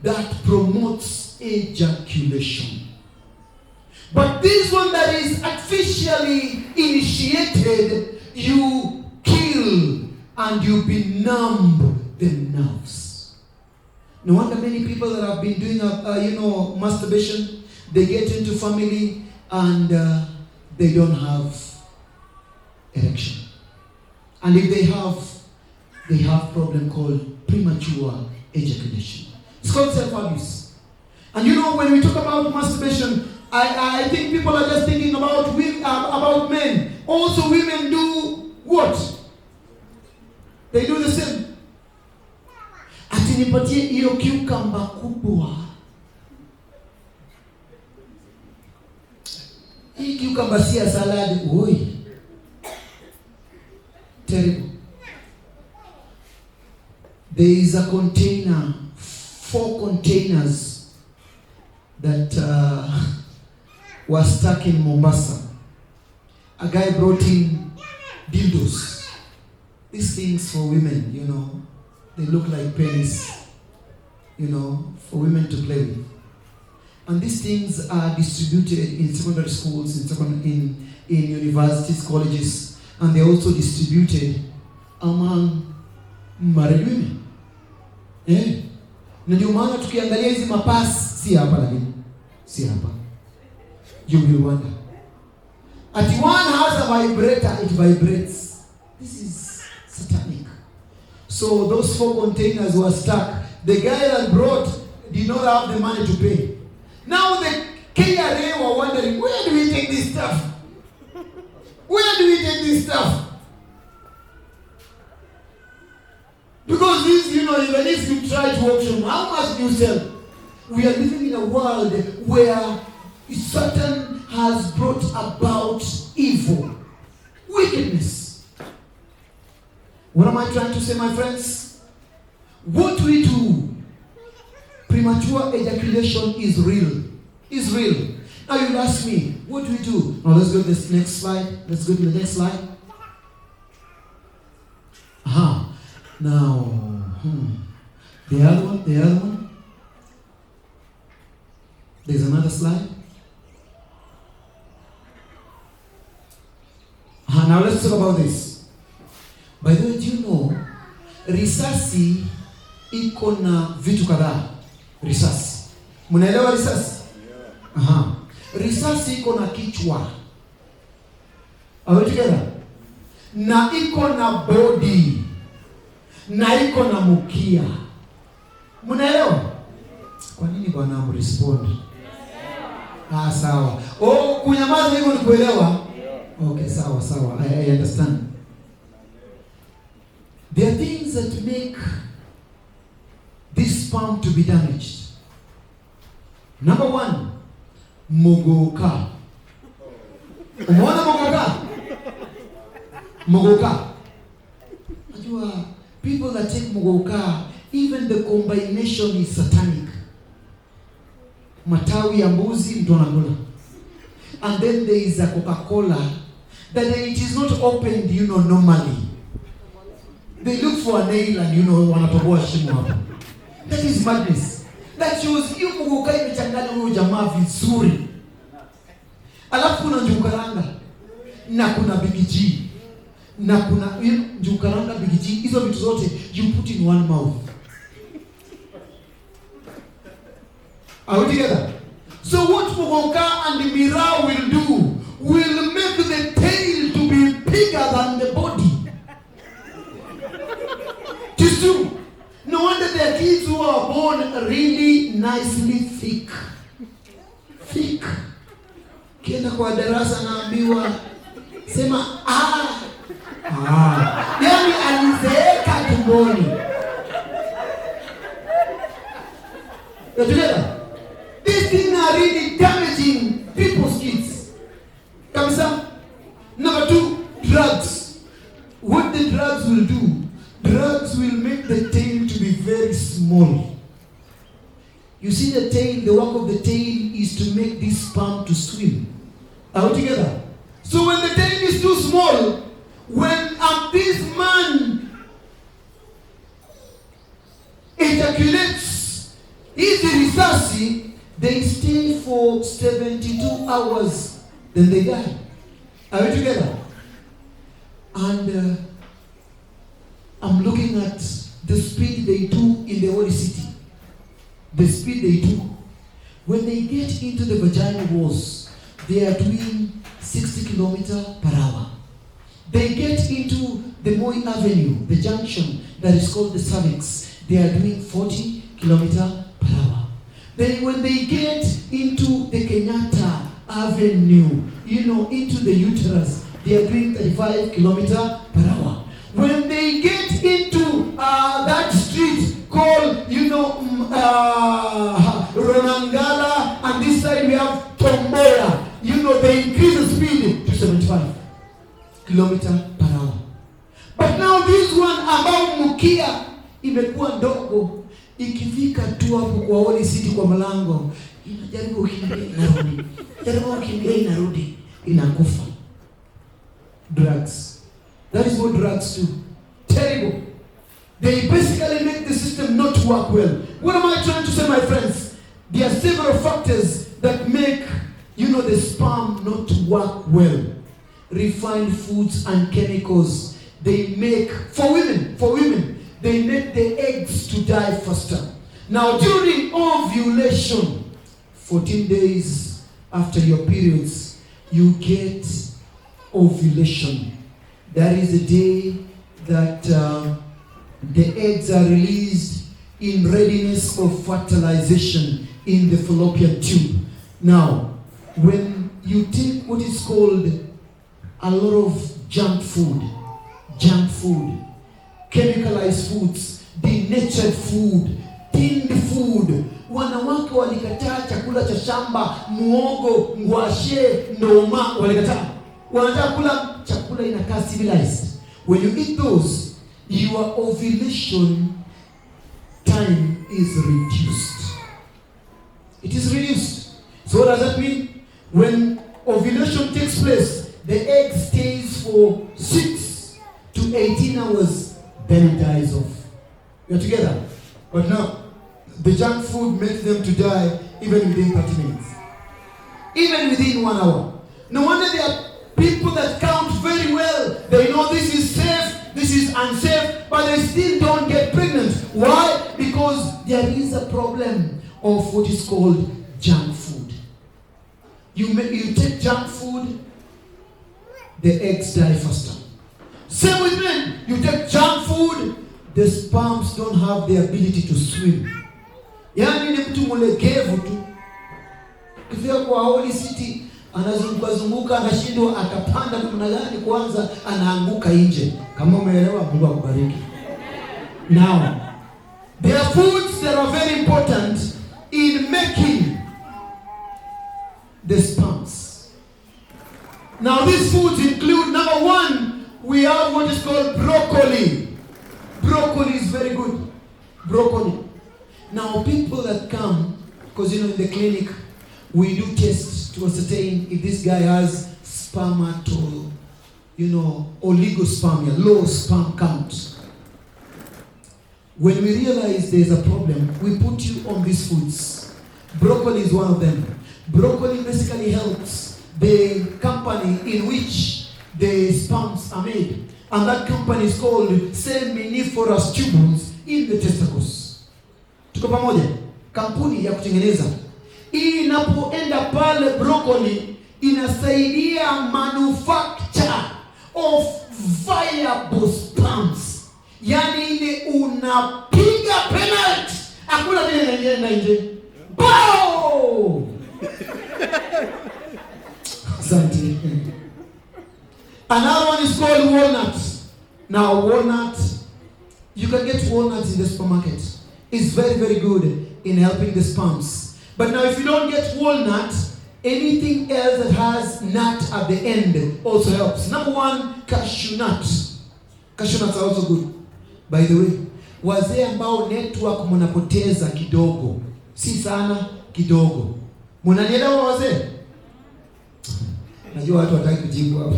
that promotes ejaculation. But this one that is artificially initiated, you kill and you benumb the nerves. No wonder many people that have been doing masturbation, they get into family and they don't have erection. And if they have problem called premature ejaculation. It's called self-abuse. And when we talk about masturbation, I think people are just thinking about women, about men. Also women do what? They do the same. Atinipatie hiyo cucumber kubwa. Hii cucumber si ya salad. Oi. Terrible. There is a container, 4 containers that were stuck in Mombasa. A guy brought in dildos. These things for women, they look like pennies, for women to play with. And these things are distributed in secondary schools, in universities, colleges, and they're also distributed among married women. Na ndio maana tukiangalia hizi mapas si hapa lakini si hapa. You will wonder. At one has a vibrator, it vibrates. This is satanic. So those 4 containers were stuck. The guy that brought did not have the money to pay. Now the KRA were wondering, where do we take this stuff? Where do we take this stuff? Because this, even if you try to auction, how much do you sell? We are living in a world where Satan has brought about evil, wickedness. What am I trying to say, my friends? What we do, premature ejaculation is real. Is real. Now you'll ask me, what do we do? Now let's go to this next slide. Let's go to the next slide. Now, the other one. There's another slide. Now let's talk about this. By the way, do you know, risasi iko na vitu kadhaa. Risasi. Mnaelewa risasi? Risasi iko na kichwa. Are we together? Na iko na body. Na iko na mkia. Mnaelewa? Kwa nini bwana mrespond? Sawa. Kunyamaza hivyo ni kuelewa? Okay, sawa. I understand. There are things that make this sperm to be damaged. Number 1, mogoka. Umeona mogoka? Mogoka. Unajua, people that take mogoka, even the combination is satanic. Matawi ya mbuzi mtu anakula. And then there is a Coca-Cola that it is not opened, normally. They look for a nail and wanatoboa shimo hapo. That is madness. That shows hiyo mogoka imechanganya huyo jamaa vizuri. Alafu kuna njukaranga na kuna bigiji na kuna njukaranga bigiji, hizo vitu zote you put in one mouth. Are we together? So what mogoka and the mira will do will make the tail to be bigger than the body. Just true. No wonder there are kids who are born really nicely thick. Thick. Kienda kwa darasa naambiwa sema yaani alizeeka tumboni. You're together? These things are really damaging people's kids. Kamisa. Number 2, drugs. What the drugs will do, drugs will make the tail to be very small. You see the tail, the work of the tail is to make this sperm to swim. Are we together? So when the tail is too small, when this man ejaculates his risasi, they stay for 72 hours, then they die. Are we together? And I'm looking at the speed they do in the Holy City. The speed they do. When they get into the vaginal walls, they are doing 60 kilometers per hour. They get into the Moi Avenue, the junction that is called the cervix. They are doing 40 kilometers per hour. Then when they get into the Kenyatta Avenue, into the uterus, they are doing 35 kilometers per hour. When they get into that street called, Ronangala, and this side we have Tomboya, they increase the speed to 75 kilometers per hour. But now this one ambao mkia imekuwa ndogo, ikifika tu hapo kwa Holy City kwa mlango, inajaribu kukimbia inarudi, inakufa. Drugs. That is what drugs do. Terrible. They basically make the system not work well. What am I trying to say, my friends? There are several factors that make, the sperm not work well. Refined foods and chemicals. They make, for women, they make the eggs to die faster. Now, during ovulation, 14 days after your periods, you get ovulation. That is the day that the eggs are released in readiness of fertilization in the fallopian tube. Now, when you take what is called a lot of junk food, chemicalized foods, denatured food, tinned food. Wanawake walikataa chakula cha shamba, muogo, ngwashe, ndoma, walikataa. Wanataka kula chakula inakaa civilized. When you eat those, your ovulation time is reduced. It is reduced. So what does that mean? When ovulation takes place, the egg stays for 6 to 18 hours, then it dies off. We are together? But now, the junk food makes them to die even within 30 minutes. Even within 1 hour. No wonder there are people that count very well. They know this is safe, this is unsafe, but they still don't get pregnant. Why? Because there is a problem of what is called junk food. You take junk food, the eggs die faster. Same with men. You take junk food, the sperms don't have the ability to swim. Yani ni mtu mlegevu tu. Kifika kwa Holy City, anazunguka anashindwa atapanda namna gani, kwanza anaanguka nje. Kama umeelewa, Mungu akubariki. Now, there are foods that are very important in making the sperms. Now, these foods include, number 1, we have what is called broccoli. Broccoli is very good. Broccoli. Now, people that come, because in the clinic, we do tests to ascertain if this guy has spermato, oligospermia, low sperm count. When we realize there's a problem, we put you on these foods. Broccoli is one of them. Broccoli basically helps the company in which the sperms are made. And that company is called seminiferous tubules in the testicles. Tuko pamoja? Kampuni ya kutengeneza. Hii inapoenda pale broccoli inasaidia manufacture of viable sperms. Yani ile unapiga penalty. Hakuna vile na nje. Bow! Asante. Another one is called walnuts. Now walnut, you can get walnuts in the supermarket. It's very, very good. in helping the sperms. But now if you don't get walnut, anything else that has nut at the end also helps. Number one, cashew nut. Cashew nuts are also good. By the way, wazee ambao network mnapoteza kidogo, si sana, kidogo. Mnanielewa wazee? Najua watu wataki kujibu hapo.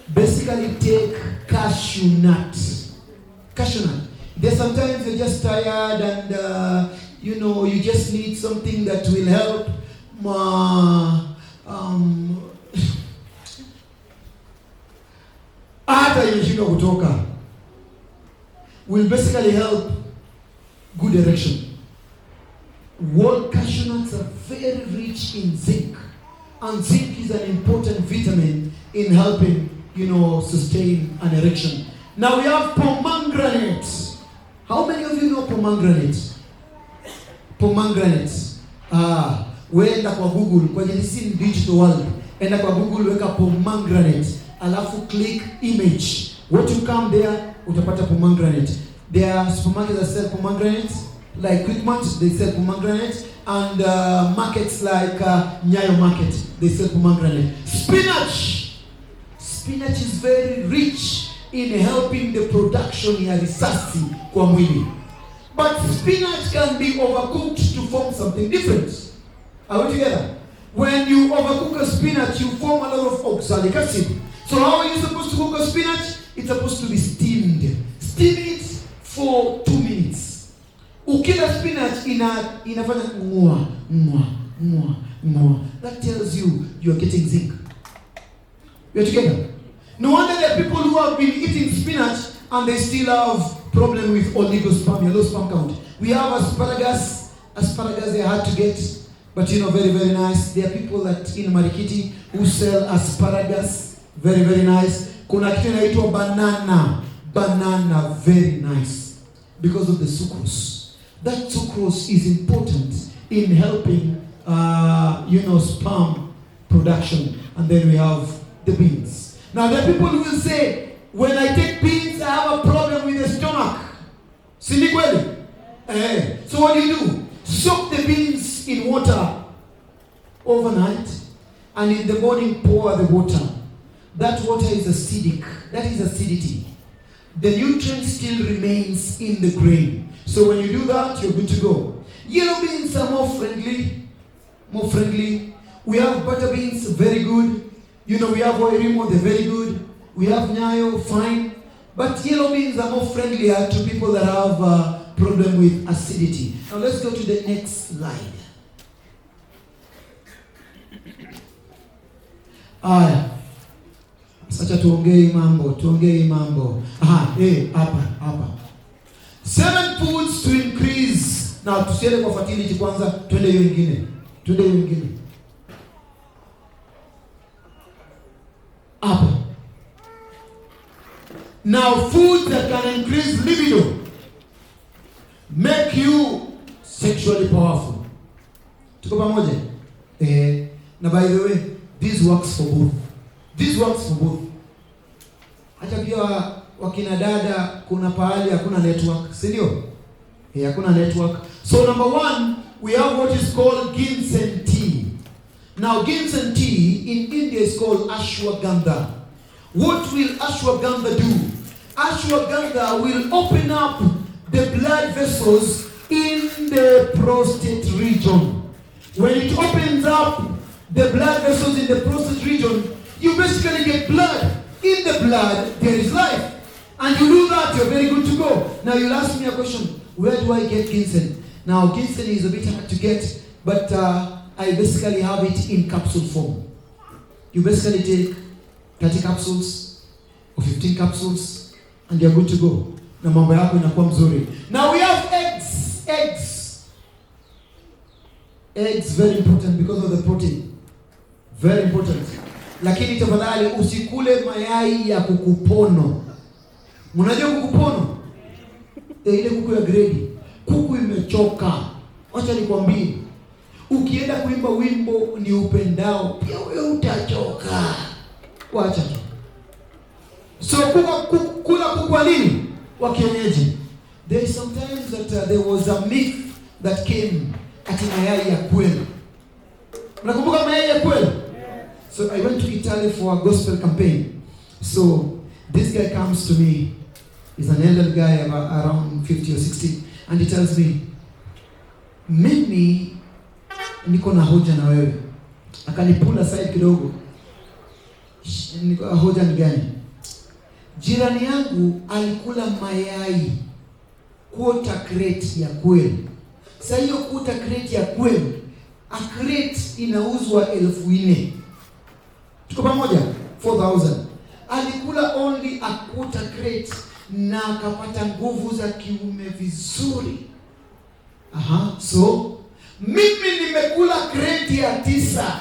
Basically take cashew nut. Cashew nut. There's sometimes you're just tired and you just need something that will help hata imeshindwa kutoka, will basically help good erection. Whole cashew nuts are very rich in zinc, and zinc is an important vitamin in helping sustain an erection. Now we have pomegranate. How many of you know pomegranate? Pomegranate. Wenda kwa Google, kwa Genesis Digital World, enda kwa Google, weka pomegranate, alafu click image. What you come there, utapata pomegranate. There are supermarkets that sell pomegranate, like Quickmart, they sell pomegranate, and markets like Nyayo Market, they sell pomegranate. Spinach. Spinach is very rich in helping the production ya risasi kwa mwili. But spinach can be overcooked to form something different. Are we together? When you overcook a spinach, you form a lot of oxalic acid. So how are you supposed to cook a spinach? It's supposed to be steamed. Steam it for 2 minutes. Ukila spinach inafanya mwa. That tells you are getting zinc. We are together. No wonder there are people who have been eating spinach and they still have problem with oligospermia, low sperm count. We have asparagus. Asparagus, they are hard to get, but very, very nice. There are people that in Marikiti who sell asparagus, very, very nice. Kuna kitu inaitwa banana, very nice, because of the sucrose. That sucrose is important in helping, sperm production. And then we have the beans. Now there are people who will say, when I take beans, I have a problem with the stomach. Si kweli? So what do? Soak the beans in water overnight, and in the morning pour the water. That water is acidic. That is acidity. The nutrient still remains in the grain. So when you do that, you're good to go. Yellow beans are more friendly. We have butter beans, very good. We have Oirimo, they're very good. We have Nyayo, fine. But yellow beans are more friendlier to people that have a problem with acidity. Now let's go to the next slide. Sacha tuongee mambo. Hapa. 7 foods to increase. Now tusiende kwa fertility kwanza, twende hiyo nyingine. Hapa. Now foods that can increase libido, make you sexually powerful. Tuko pamoja? Na by the way, this works for both. Hata pia wakina dada kuna pahali hakuna network, si ndio? Hakuna network. So number 1, we have what is called ginseng tea. Now ginseng tea in India is called ashwagandha. What will ashwagandha do? Ashwagandha will open up the blood vessels in the prostate region. When it opens up the blood vessels in the prostate region, you basically get blood. In the blood, there is life. And you do that, you're very good to go. Now you'll ask me a question, where do I get ginseng? Now ginseng is a bit hard to get, but I basically have it in capsule form. You basically take 30 capsules or 15 capsules and you're good to go. Na mambo yako inakuwa mzuri. Now we have eggs. Eggs very important because of the protein. Very important. Lakini tafadhali usikule mayai ya kukupono. Mnajua kukupono? Ile kuku ya grade. Kuku imechoka. Acha nikwambie. Ukienda kuimba wimbo ni upendao, pia wewe utachoka. Wacha tu. So kula kuku wa nini? Wa kienyeji. There is sometimes that there was a myth that came ati mayai ya kweli. Unakumbuka mayai ya kweli? So I went to Italy for a gospel campaign. So this guy comes to me. He's an elder guy around 50 or 60, and he tells me, mimi niko na hoja na wewe. Akanipula side kidogo. Hoja ni gani? Jirani yangu alikula mayai quarter crate ya kweli. Sasa hiyo quarter crate ya kweli, a crate inauzwa 4,000. Tuko pamoja? 4,000. Alikula only a quarter crate na akapata nguvu za kiume vizuri. So mimi nimekula crate ya 9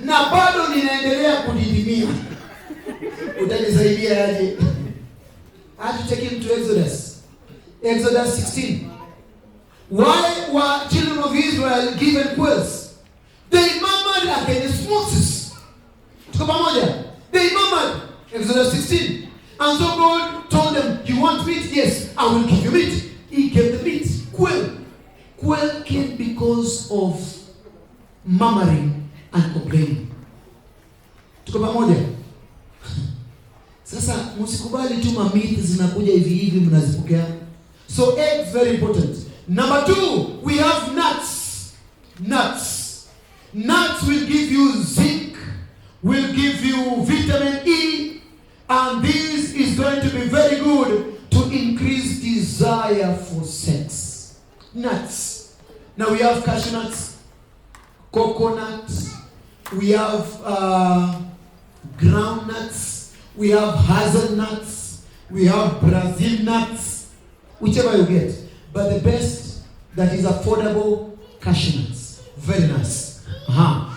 na bado ninaendelea kudidimia. Utanisaidia aje? I have to take him to Exodus 16. Why were children of Israel given quails? They murmured against Moses. Tuko pamoja? They murmured. Exodus 16. And so God told them, you want meat? Yes, I will give you meat. He gave the meat. Quail. Quail came because of murmuring and complaining. Tuko pamoja? Sasa msikubali tu mamiti zinakuja hivi mnazipokea. So eggs very important. Number 2, we have nuts. Nuts will give you zinc, will give you vitamin E, and this is going to be very good to increase desire for sex. Nuts. Now we have cashew nuts, coconut, we have groundnuts, we have hazelnuts, we have Brazil nuts, whichever you get. But the best that is affordable, cashew nuts. Very nice.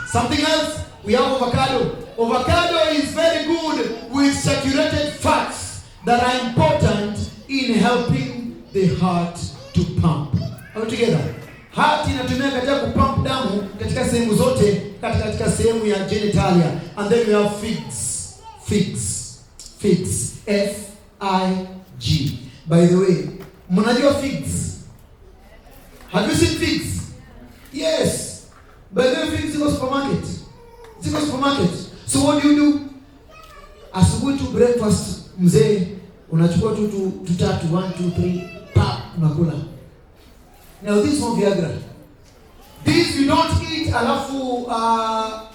Something else, we have avocado. Avocado is very good with saturated fats that are important in helping the heart to pump. Are we together? Heart inatumia katika kupump damu katika sehemu zote, katika sehemu ya genitalia. And then we have figs. F-I-G. By the way, mnajua figs? Have you seen figs? Yes. By the way, figs ziko supermarket. So what do you do? Asubuhi tu breakfast, mzee, unachukua tu 1, 2, 3, pap, unakula. Now this is not Viagra. This you don't eat alafu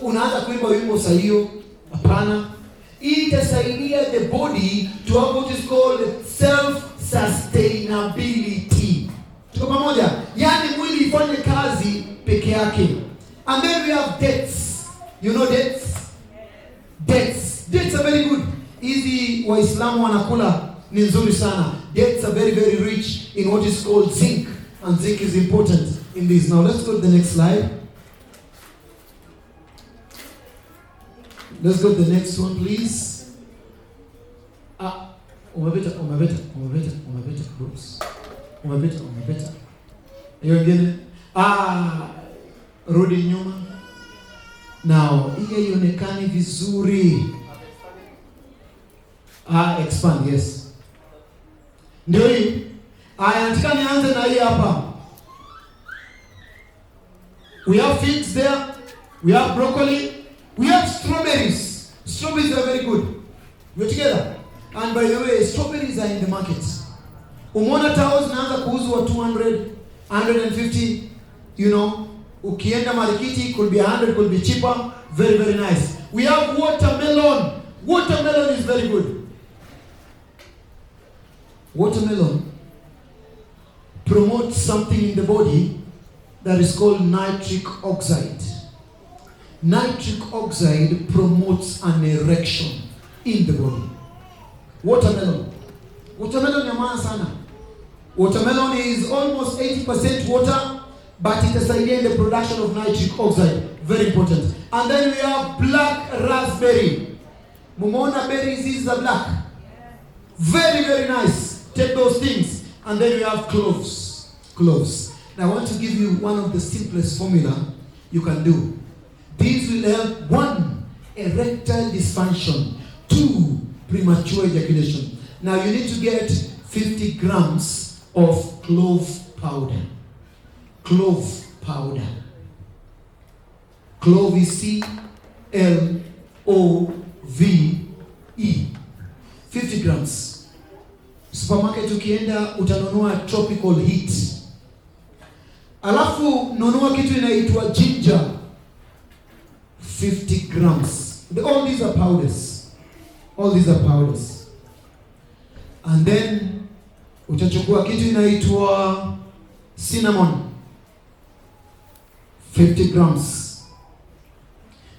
unaanza kuimba wimbo sahiyo. Hapana. Itasaidia the body to have what is called self-sustainability. Tuko pamoja? Yani mwili ifanye kazi peke yake. And then we have dates. You know dates? Dates are very good. Hizi Waislamu wanakula ni nzuri sana. Dates are very, very rich in what is called zinc. And zinc is important in this. Now let's go to the next slide. Let's go to the next one, please. Umebeta. Oops. Umebeta. Hiyo ingine. Rudi nyuma. Now, ile ionekane vizuri. Expand, yes. Ndio hii. Nataka nianze na hii hapa. We have figs there. We have broccoli. We have strawberries. Strawberries are very good. We're together. And by the way, strawberries are in the market. Umeona tao zinaanza kuuzwa 200, 150, you know. Ukienda marikiti, could be 100, could be cheaper. Very, very nice. We have watermelon. Watermelon is very good. Watermelon promotes something in the body that is called nitric oxide. Nitric oxide promotes an erection in the body. Watermelon ya maana sana. Watermelon is almost 80% water, but it is in the production of nitric oxide. Very important. And then we have black raspberry. Mumona berries is the black. Very, very nice. Take those things. And then we have cloves. Now I want to give you one of the simplest formula you can do. These will help 1, erectile dysfunction, 2, premature ejaculation. Now you need to get 50 grams of clove powder. Clove powder. Clove is C-L-O-V-E. 50 grams. Supermarket ukienda utanunua tropical heat. Alafu nunua kitu inaitwa ginger. 50 grams. All these are powders. All these are powders. And then utachukua kitu inaitwa cinnamon. 50 grams.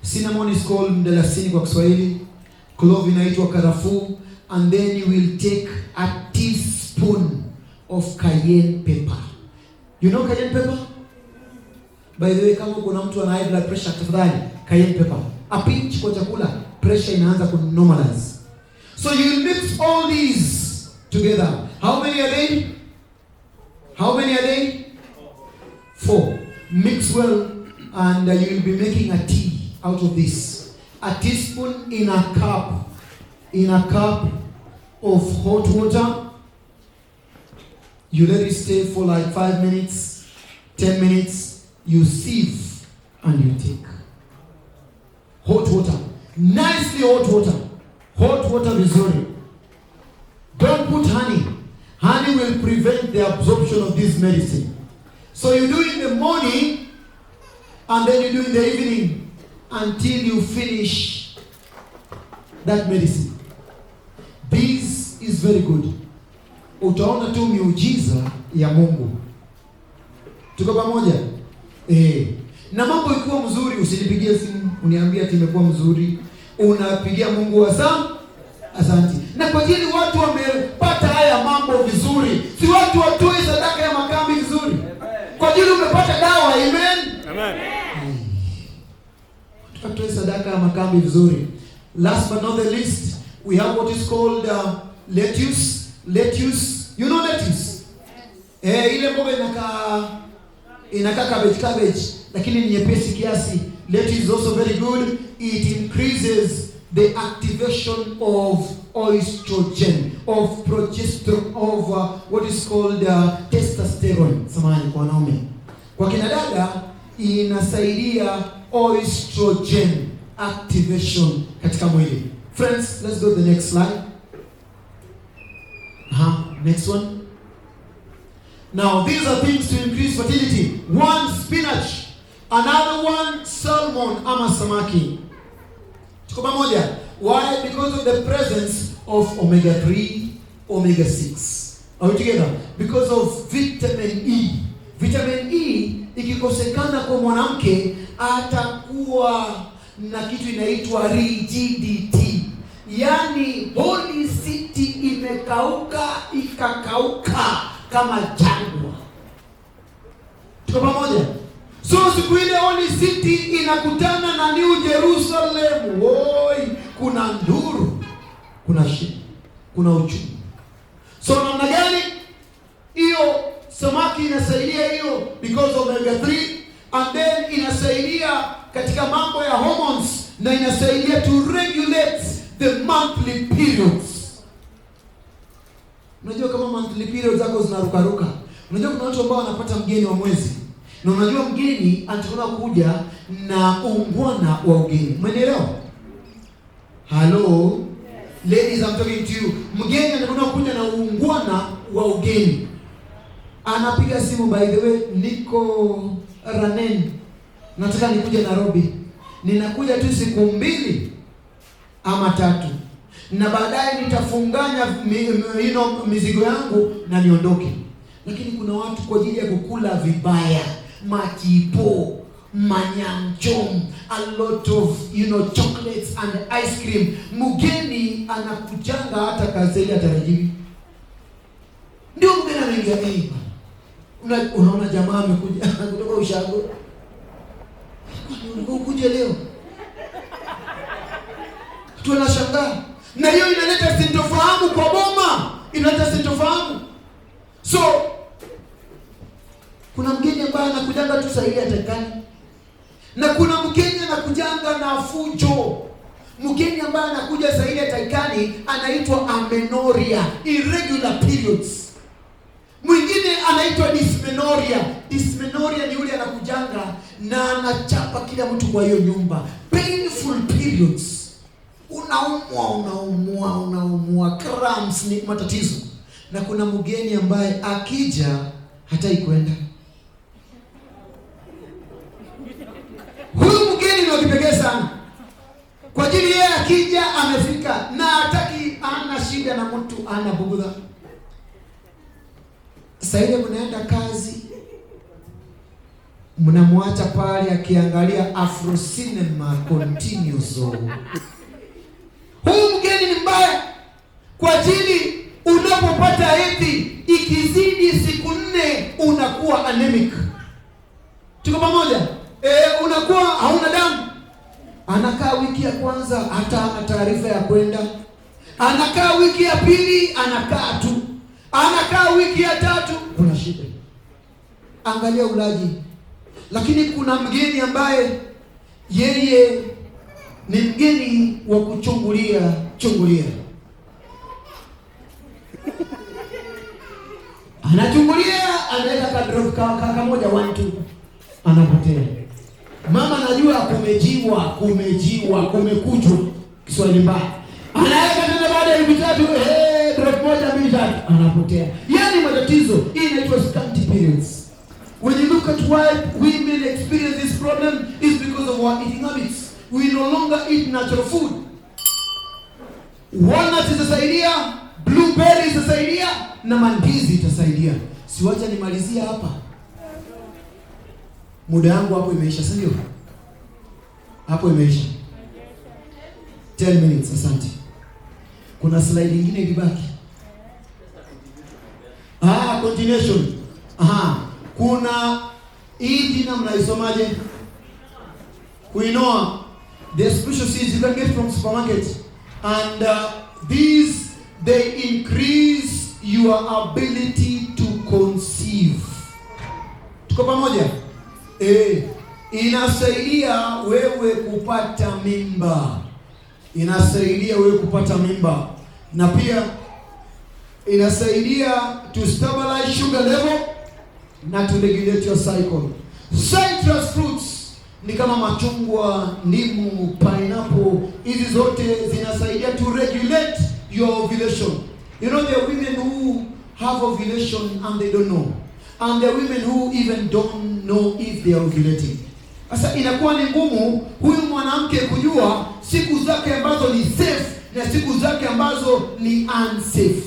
Cinnamon is called mdalasini kwa Kiswahili. Clove inaitwa karafuu. And then you will take a teaspoon of cayenne pepper. You know cayenne pepper? By the way, kama kuna mtu ana high blood pressure, tafadhali cayenne pepper. A pinch kwa chakula, pressure inaanza ku normalize. So you will mix all these together. How many are they? How many are they? 4. Mix well and you will be making a tea out of this. A teaspoon in a cup. In a cup of hot water. You let it stay for like 5 minutes, 10 minutes. You sieve and you take. Hot water. Nicely hot water. Hot water vizuri. Don't put honey. Honey will prevent the absorption of this medicine. So you do in the morning and then you do in the evening until you finish that medicine. This is very good. Utaona tu miujiza ya Mungu. Tuko pamoja? Na mambo ikiwa mzuri usinipigie simu uniambia ati imekuwa mzuri. Unapigia Mungu asante. Na kwa ajili watu wamepata haya mambo vizuri. Si watu watoe sadaka ya makambi vizuri. Kwa ajili umepata dawa, amen. Amen. Tutoe sadaka ya makambi vizuri. Last but not the least, we have what is called lettuce. Lettuce. You know lettuce? Ile mboga inakaa cabbage lakini ni nyepesi kiasi. Lettuce is also very good. It increases the activation of estrogen, of progesterone, of what is called testosterone. Samahani kwa wanaume. Kwa kina dada inasaidia estrogen activation katika mwili. Friends, let's go to the next slide. Next one. Now, these are things to increase fertility. One, spinach. Another one, salmon ama samaki. Tuko pamoja? Why? Because of the presence of omega-3, omega-6. Are we together? Because of vitamin E. Vitamin E ikikosekana kwa mwanamke atakuwa na kitu inaitwa rigidity. Yaani Holy City imekauka, ikakauka kama jangwa. Tuko pamoja? So siku ile Holy City inakutana na New Jerusalem. Woi, kuna nduru, kuna shida, kuna uchungu. So namna gani? Hiyo samaki inasaidia hiyo because of omega-3, and then inasaidia katika mambo ya hormones na inasaidia to regulate the monthly periods. Unajua kama monthly periods zako zinarukaruka. Unajua kuna watu ambao wanapata mgeni wa mwezi. Na unajua mgeni anataka kuja na ungwana wa ugeni. Umeelewa? Hello? Ladies, I'm talking to you. Mgeni anataka kuja na ungwana wa ugeni. Anapiga simu, by the way, niko Ranen. Nataka nikuje Nairobi. Ninakuja tu siku 2 ama 3. Na baadaye nitafunganya mizigo yangu na niondoke. Lakini kuna watu kwa ajili ya kukula vibaya, majipo, manyamchom, a lot of chocolates and ice cream. Mgeni anakujanga hata kazeli atarajiwi. Ndio mgeni anaingia hii. Unaona jamaa amekuja kutoka ushago. Ukuje leo. Tunashangaa. Na hiyo inaleta sintofahamu kwa boma. Inaleta sintofahamu. So kuna mgeni ambaye anakujanga tu sahihi atakani. Na kuna mgeni anakujanga na fujo. Mgeni ambaye anakuja sahihi atakani anaitwa amenorrhea, irregular periods. Mwingine anaitwa dysmenorrhea. Dysmenorrhea ni yule anakujanga na anachapa kila mtu kwa hiyo nyumba. Painful periods. Unaumwa, cramps ni matatizo. Na kuna mgeni ambaye akija hatai kwenda. Huyu mgeni ni wa kipekee sana. Kwa ajili yeye akija amefika na hataki, ana shida na mtu, ana bugudha. Sasa ile mnaenda kazi, mnamwacha pale akiangalia Afro Cinema continuous. Huyu mgeni ni mbaya. Kwa ajili unapopata hedhi ikizidi siku 4 unakuwa anemic. Tuko pamoja? Unakuwa hauna damu. Anakaa wiki ya kwanza hata hana taarifa ya kwenda. Anakaa wiki ya pili anakaa tu. Anakaa wiki ya 3 kuna shida. Angalia ulaji. Lakini kuna mgeni ambaye yeye ni mgeni wa kuchungulia. Anachungulia, anaweka kadrop kaka moja 1 2 anapotea. Mama najua kumekujwa Kiswahili mbaya. Anaweka tena baada ya wiki 3 drop moja 2 3 anapotea. Yaani matatizo hii inaitwa scanty periods. When you look at why women experience this problem is because of our eating habits. We no longer eat natural food. Walnuts itasaidia, blueberries itasaidia na mandizi itasaidia. Siwacha nimalizia hapa. Muda wangu hapo imeisha, si ndio? Hapo imeisha. 10 minutes, asante. Kuna slide nyingine ilibaki. Continuation. Kuna hii jina mnaisomaje? Quinoa. The special seeds you can get from supermarket, and these they increase your ability to conceive. Tuko pamoja? Inasaidia wewe kupata mimba. Na pia inasaidia to stabilize sugar level na to regulate your cycle. Citrus fruits ni kama machungwa, ndimu, pineapple. Hizi zote zinasaidia to regulate your ovulation. You know, there are women who have ovulation and they don't know. And there are women who even don't know if they are ovulating. Sasa inakuwa ni ngumu huyu mwanamke kujua siku zake ambazo ni safe na siku zake ambazo ni unsafe.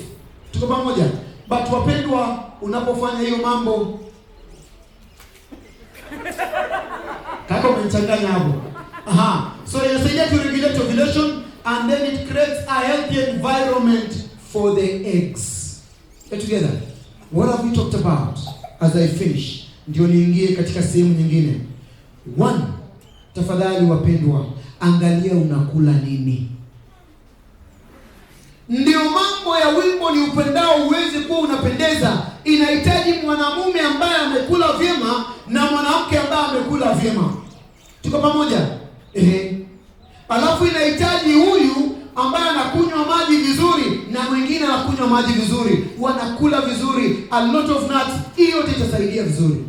Tuko pamoja? But wapendwa, unapofanya hiyo mambo kaka umechanganya hapo. So inasaidia to regulate ovulation and then it creates a healthy environment for the eggs. Get together. What have we talked about as I finish? Ndio niingie katika sehemu nyingine. 1, tafadhali wapendwa, angalia unakula nini. Ndio mambo ya wimbo ni upendao uweze kuwa unapendeza. Inahitaji mwanamume ambaye amekula vyema na mwanamke ambaye amekula vyema. Tuko pamoja? Alafu inahitaji huyu ambaye anakunywa maji vizuri na mwingine anakunywa maji vizuri, wanakula vizuri, a lot of nuts. Hiyo yote itasaidia vizuri.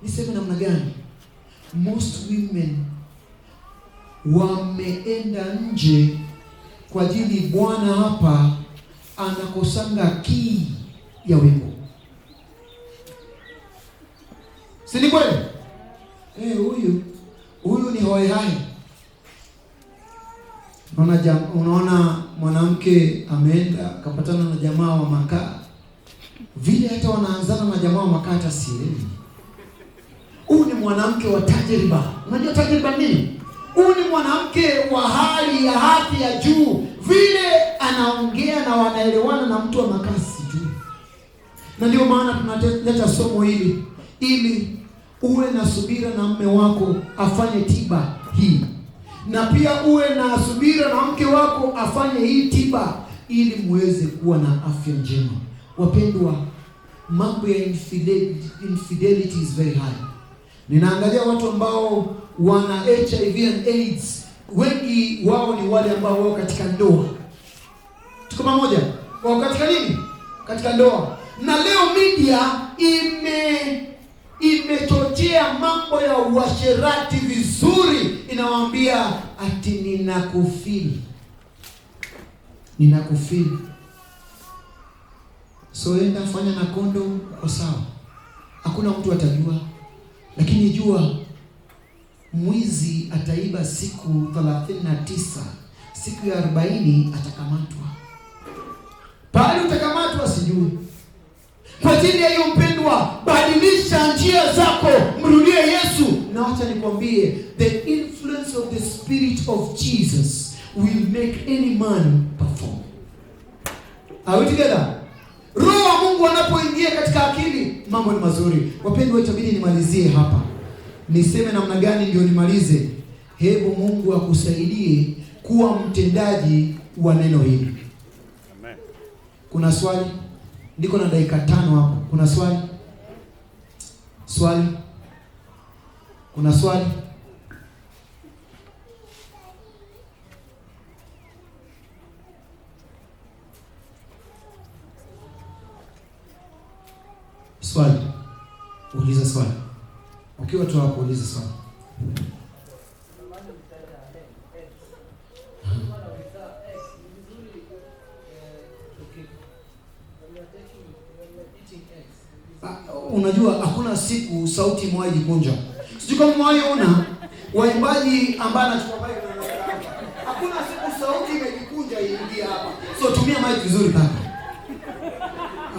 Niseme namna gani? Most women wameenda nje kwa ajili Bwana hapa anakosanga key ya wimbo. Si ni kweli? Huyu ni hoi hai. Unaona mwanamke ameenda kapatana na jamaa wa makaa. Vile hata wanaanzana na jamaa wa makaa hata sielewi. Huyu ni mwanamke wa tajriba. Unajua tajriba nini? Huyu ni mwanamke wa hali ya hadhi ya juu. Vile anaongea na wanaelewana na mtu wa makasi juu. Na ndio maana tunaleta somo hili ili uwe na subira na mume wako afanye tiba hii. Na pia uwe na subira na mke wako afanye hii tiba ili muweze kuwa na afya njema. Wapendwa, mambo ya infidelity is very high. Ninaangalia watu ambao wana HIV and AIDS, wengi wao ni wale ambao wao katika ndoa. Tuko pamoja? Wao katika nini? Katika ndoa. Na leo media imechochea mambo ya uasherati vizuri, inawaambia ati ninakufeel. So enda fanya na kondom, kwa sawa, hakuna mtu atajua. Lakini jua mwizi ataiba siku 39, siku ya 40 atakamatwa. Pale utakamatwa sijui. Kwa ajili ya hiyo mpendwa, badilisha njia zako, mrudie Yesu. Na acha nikwambie, the influence of the Spirit of Jesus will make any man perform. Are we together? Roho wa Mungu anapoingia katika akili, mambo ni mazuri. Wapendwa, itabidi nimalizie hapa. Niseme namna gani ndio nimalize? Hebu Mungu akusaidie kuwa mtendaji wa neno hili. Amen. Kuna swali? Niko na dakika 5 hapo. Kuna swali? Swali? Kuna swali? Swali? Uliza swali. Ukiwa tu hapo uliza swali. Unajua hakuna siku sauti mwaji jikunja. Sijui kama mwaona waimbaji ambao anachukua mic na hakuna siku sauti imejikunja iingia hapa. So tumia mic vizuri kaka.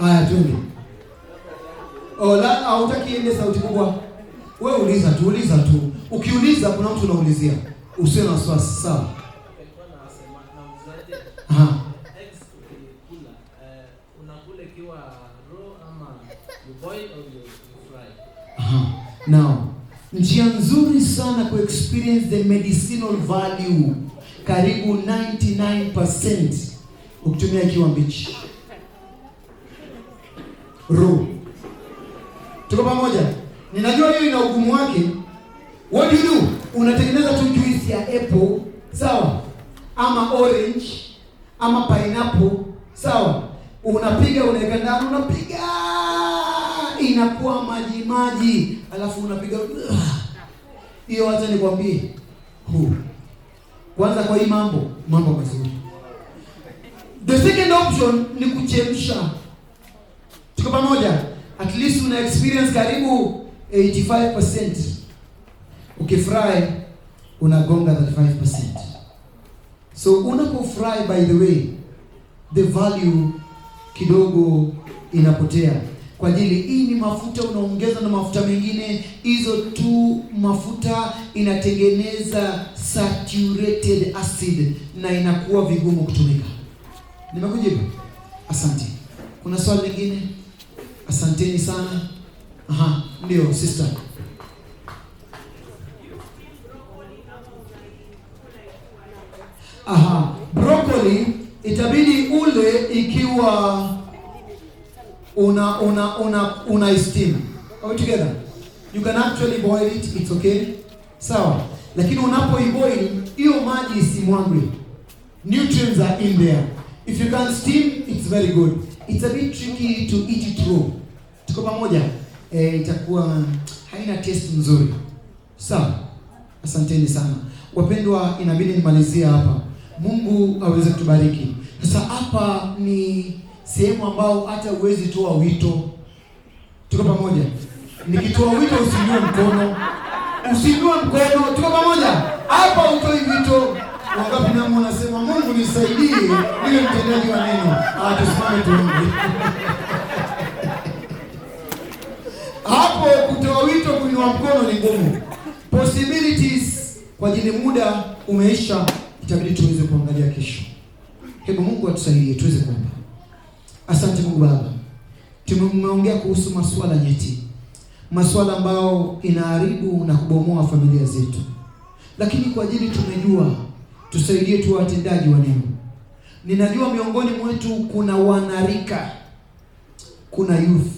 Haya twende. Hautaki iende sauti kubwa. Wewe uliza tu. Ukiuliza kuna mtu unaulizia. Usiwe na wasiwasi, sawa? Unakula kiwa raw ama you boil or you fry? Now, njia nzuri sana ku experience the medicinal value karibu 99% ukitumia ikiwa mbichi. Raw. Tuko pamoja? Ninajua hiyo ina ugumu wake. What do you do? Unatengeneza tu juice ya apple, sawa? Ama orange, ama pineapple, sawa? Unapiga, unaweka ndani, unapiga, inakuwa maji, alafu unapiga. Hiyo acha nikwambie. Kwanza kwa hii mambo mazuri. The second option ni kuchemsha. Tuko pamoja? At least una experience karibu 85%. Ukifry unagonga 35%. So unapofry, by the way, the value kidogo inapotea. Kwa ajili hii ni mafuta unaongeza na mafuta mengine, hizo tu mafuta inatengeneza saturated acid na inakuwa vigumu kutumika. Nimekujibu? Asante. Kuna swali lingine? Asanteni sana. Ndio sister. Broccoli itabidi ule ikiwa una steam. Are we together? You can actually boil it, it's okay. Sawa. Lakini unapoiboil hiyo maji isimwagwe. Nutrients are in there. If you can steam, it's very good. It's a bit tricky to eat it raw. Tuko pamoja? Itakuwa haina taste nzuri. Sawa. Asanteni sana. Wapendwa, inabidi nimalizie hapa. Mungu aweze kutubariki. Sasa hapa ni sehemu ambao hata uwezi toa wito. Tuko pamoja? Nikitoa wito usiinue mkono. Tuko pamoja? Hapa utoi wito. Wangapi namo wanasema Mungu nisaidie ile mtendaji wa neno. Tusimame tuombe. Hapo kutoa wito kuinua mkono ni ngumu. Possibilities kwa ajili muda umeisha, itabidi tuweze kuangalia kesho. Hebu Mungu atusaidie tuweze kuomba. Asante Mungu Baba. Tumeongea kuhusu masuala nyeti. Masuala ambao inaharibu na kubomoa familia zetu. Lakini kwa ajili tumejua, tusaidie tu watendaji wa neno. Ninajua miongoni mwetu kuna wanarika, kuna youth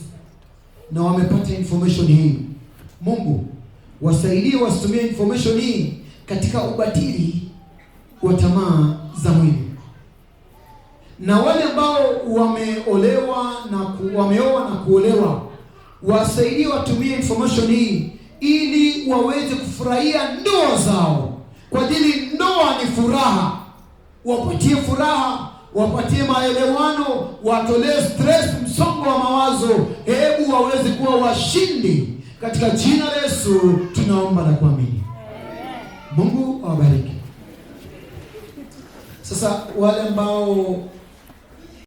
na wamepata information hii. Mungu wasaidie wasitumie information hii katika ubatili wa tamaa za mwili. na wale ambao wameolewa na wameoa na kuolewa, wasaidie watumie information hii ili waweze kufurahia ndoa zao, kwa ajili ndoa ni furaha. Wapatie furaha, wapatie maelewano, watolee stress, msongo wa mawazo. Hebu waweze kuwa washindi katika jina la Yesu tunaomba na kuamini. Mungu awabariki. Sasa wale ambao